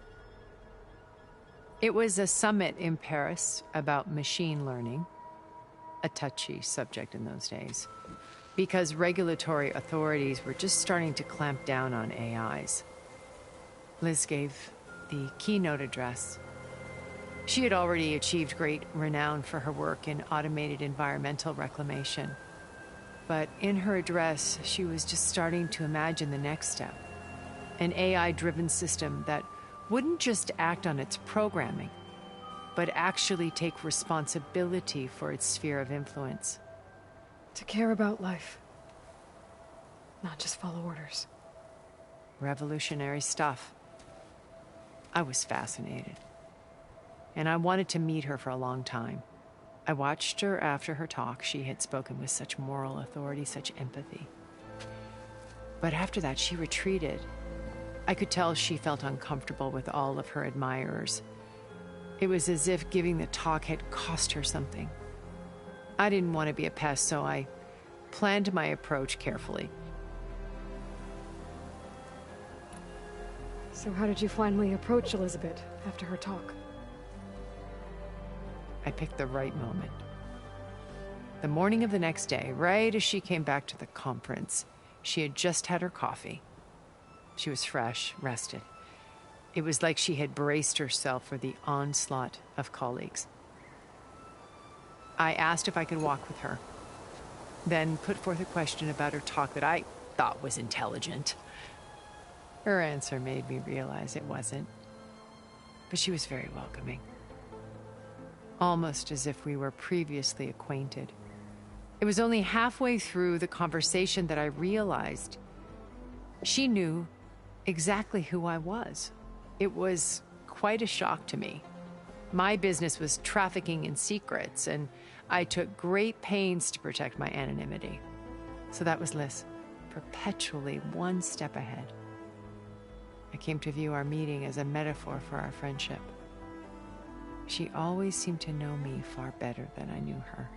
P: It was a summit in Paris about machine learning, a touchy subject in those days, because regulatory authorities were just starting to clamp down on AIs. Liz gave the keynote address. She had already achieved great renown for her work in automated environmental reclamation. But in her address, she was just starting to imagine the next step. An AI-driven system that wouldn't just act on its programming, but actually take responsibility for its sphere of influence.
B: To care about life. Not just follow orders.
P: Revolutionary stuff. I was fascinated. And I wanted to meet her for a long time. I watched her after her talk. She had spoken with such moral authority, such empathy. But after that, she retreated. I could tell she felt uncomfortable with all of her admirers. It was as if giving the talk had cost her something. I didn't want to be a pest, so I planned my approach carefully.
B: So how did you finally approach Elizabeth after her talk?
P: I picked the right moment. The morning of the next day, right as she came back to the conference, she had just had her coffee. She was fresh, rested. It was like she had braced herself for the onslaught of colleagues. I asked if I could walk with her, then put forth a question about her talk that I thought was intelligent. Her answer made me realize it wasn't, but she was very welcoming. Almost as if we were previously acquainted. It was only halfway through the conversation that I realized she knew exactly who I was. It was quite a shock to me. My business was trafficking in secrets, and I took great pains to protect my anonymity. So that was Liz, perpetually one step ahead. I came to view our meeting as a metaphor for our friendship. She always seemed to know me far better than I knew her.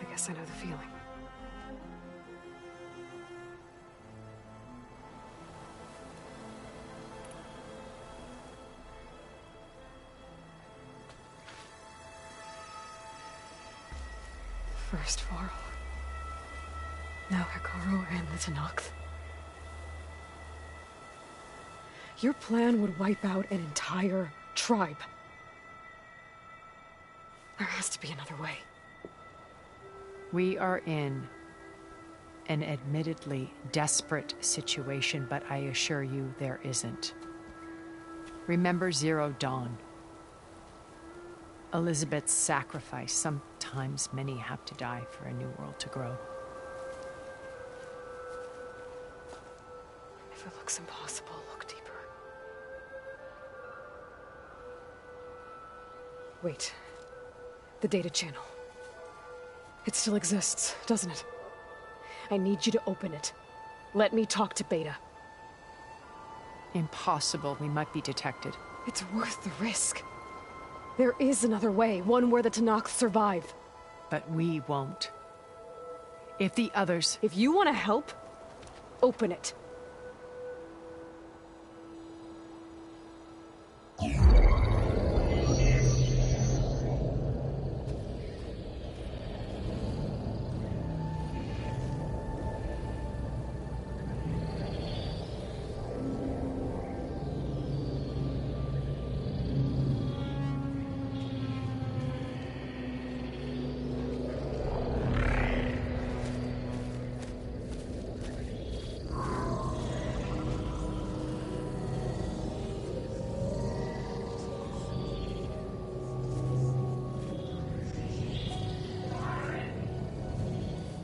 B: I guess I know the feeling. First Varl. Now Hikaru and the Tenakth. Your plan would wipe out an entire tribe. There has to be another way.
P: We are in an admittedly desperate situation, but I assure you there isn't. Remember Zero Dawn. Elizabeth's sacrifice. Sometimes many have to die for a new world to grow.
B: If it looks impossible, look deeper. Wait. The data channel. It still exists, doesn't it? I need you to open it. Let me talk to Beta.
P: Impossible. We might be detected.
B: It's worth the risk. There is another way, one where the Tenakth survive.
P: But we won't. If the others...
B: If you want to help, open it.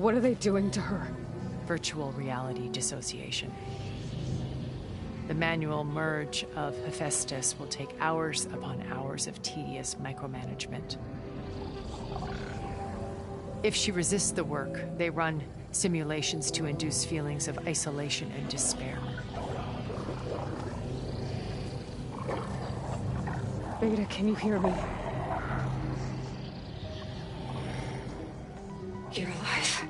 B: What are they doing to her?
P: Virtual reality dissociation. The manual merge of Hephaestus will take hours upon hours of tedious micromanagement. If she resists the work, they run simulations to induce feelings of isolation and despair.
B: Beta, can you hear me?
L: You're alive.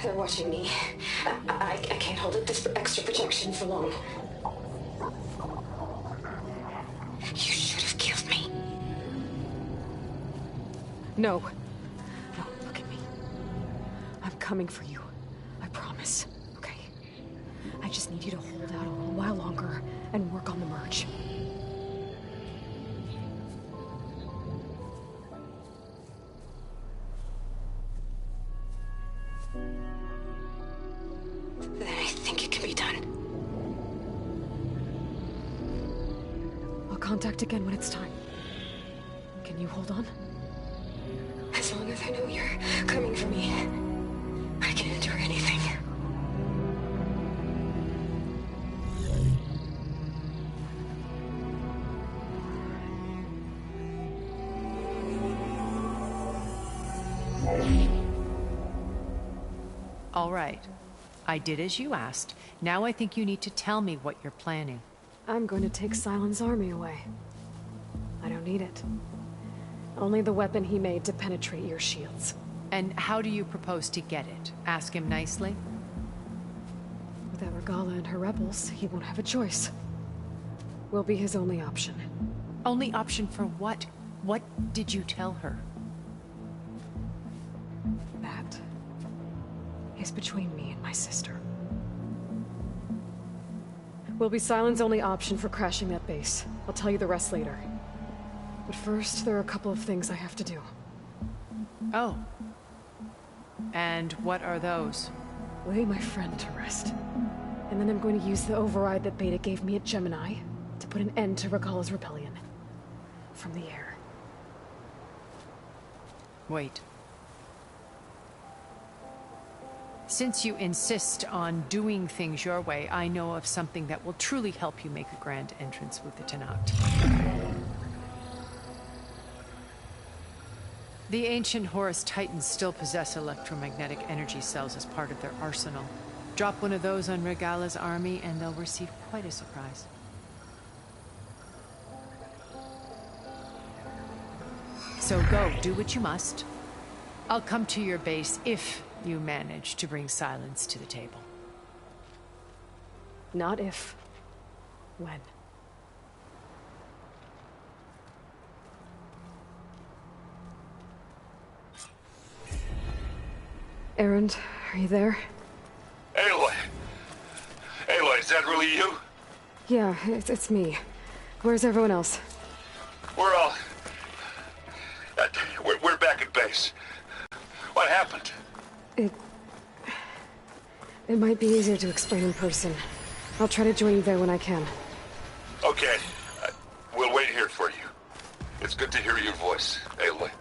L: They're watching me. I can't hold up this extra protection for long. You should have killed me.
B: No. No, look at me. I'm coming for you. I promise. Okay? I just need you to hold out a little while longer and work on the merge.
L: Then I think it can be done.
B: I'll contact again when it's time. Can you hold on?
L: As long as I know you're coming for me, I can endure anything.
P: All right. I did as you asked. Now I think you need to tell me what you're planning.
B: I'm going to take Silent's army away. I don't need it. Only the weapon he made to penetrate your shields.
P: And how do you propose to get it? Ask him nicely?
B: Without Regala and her rebels, he won't have a choice. We'll be his only option.
P: Only option for what? What did you tell her?
B: That is between me and my sister. Will be Silent's only option for crashing that base. I'll tell you the rest later. But first, there are a couple of things I have to do.
P: Oh. And what are those?
B: Lay my friend to rest. And then I'm going to use the override that Beta gave me at Gemini to put an end to Regala's rebellion. From the air.
P: Wait. Since you insist on doing things your way, I know of something that will truly help you make a grand entrance with the Tenakt. The ancient Horus Titans still possess electromagnetic energy cells as part of their arsenal. Drop one of those on Regala's army and they'll receive quite a surprise. So go, do what you must. I'll come to your base if you manage to bring Silence to the table.
B: Not if. When. Erend, are you there?
K: Aloy! Aloy, is that really you?
B: Yeah, it's me. Where's everyone else?
K: We're all... We're back at base. What happened?
B: It might be easier to explain in person. I'll try to join you there when I can.
K: Okay. We'll wait here for you. It's good to hear your voice, Aloy.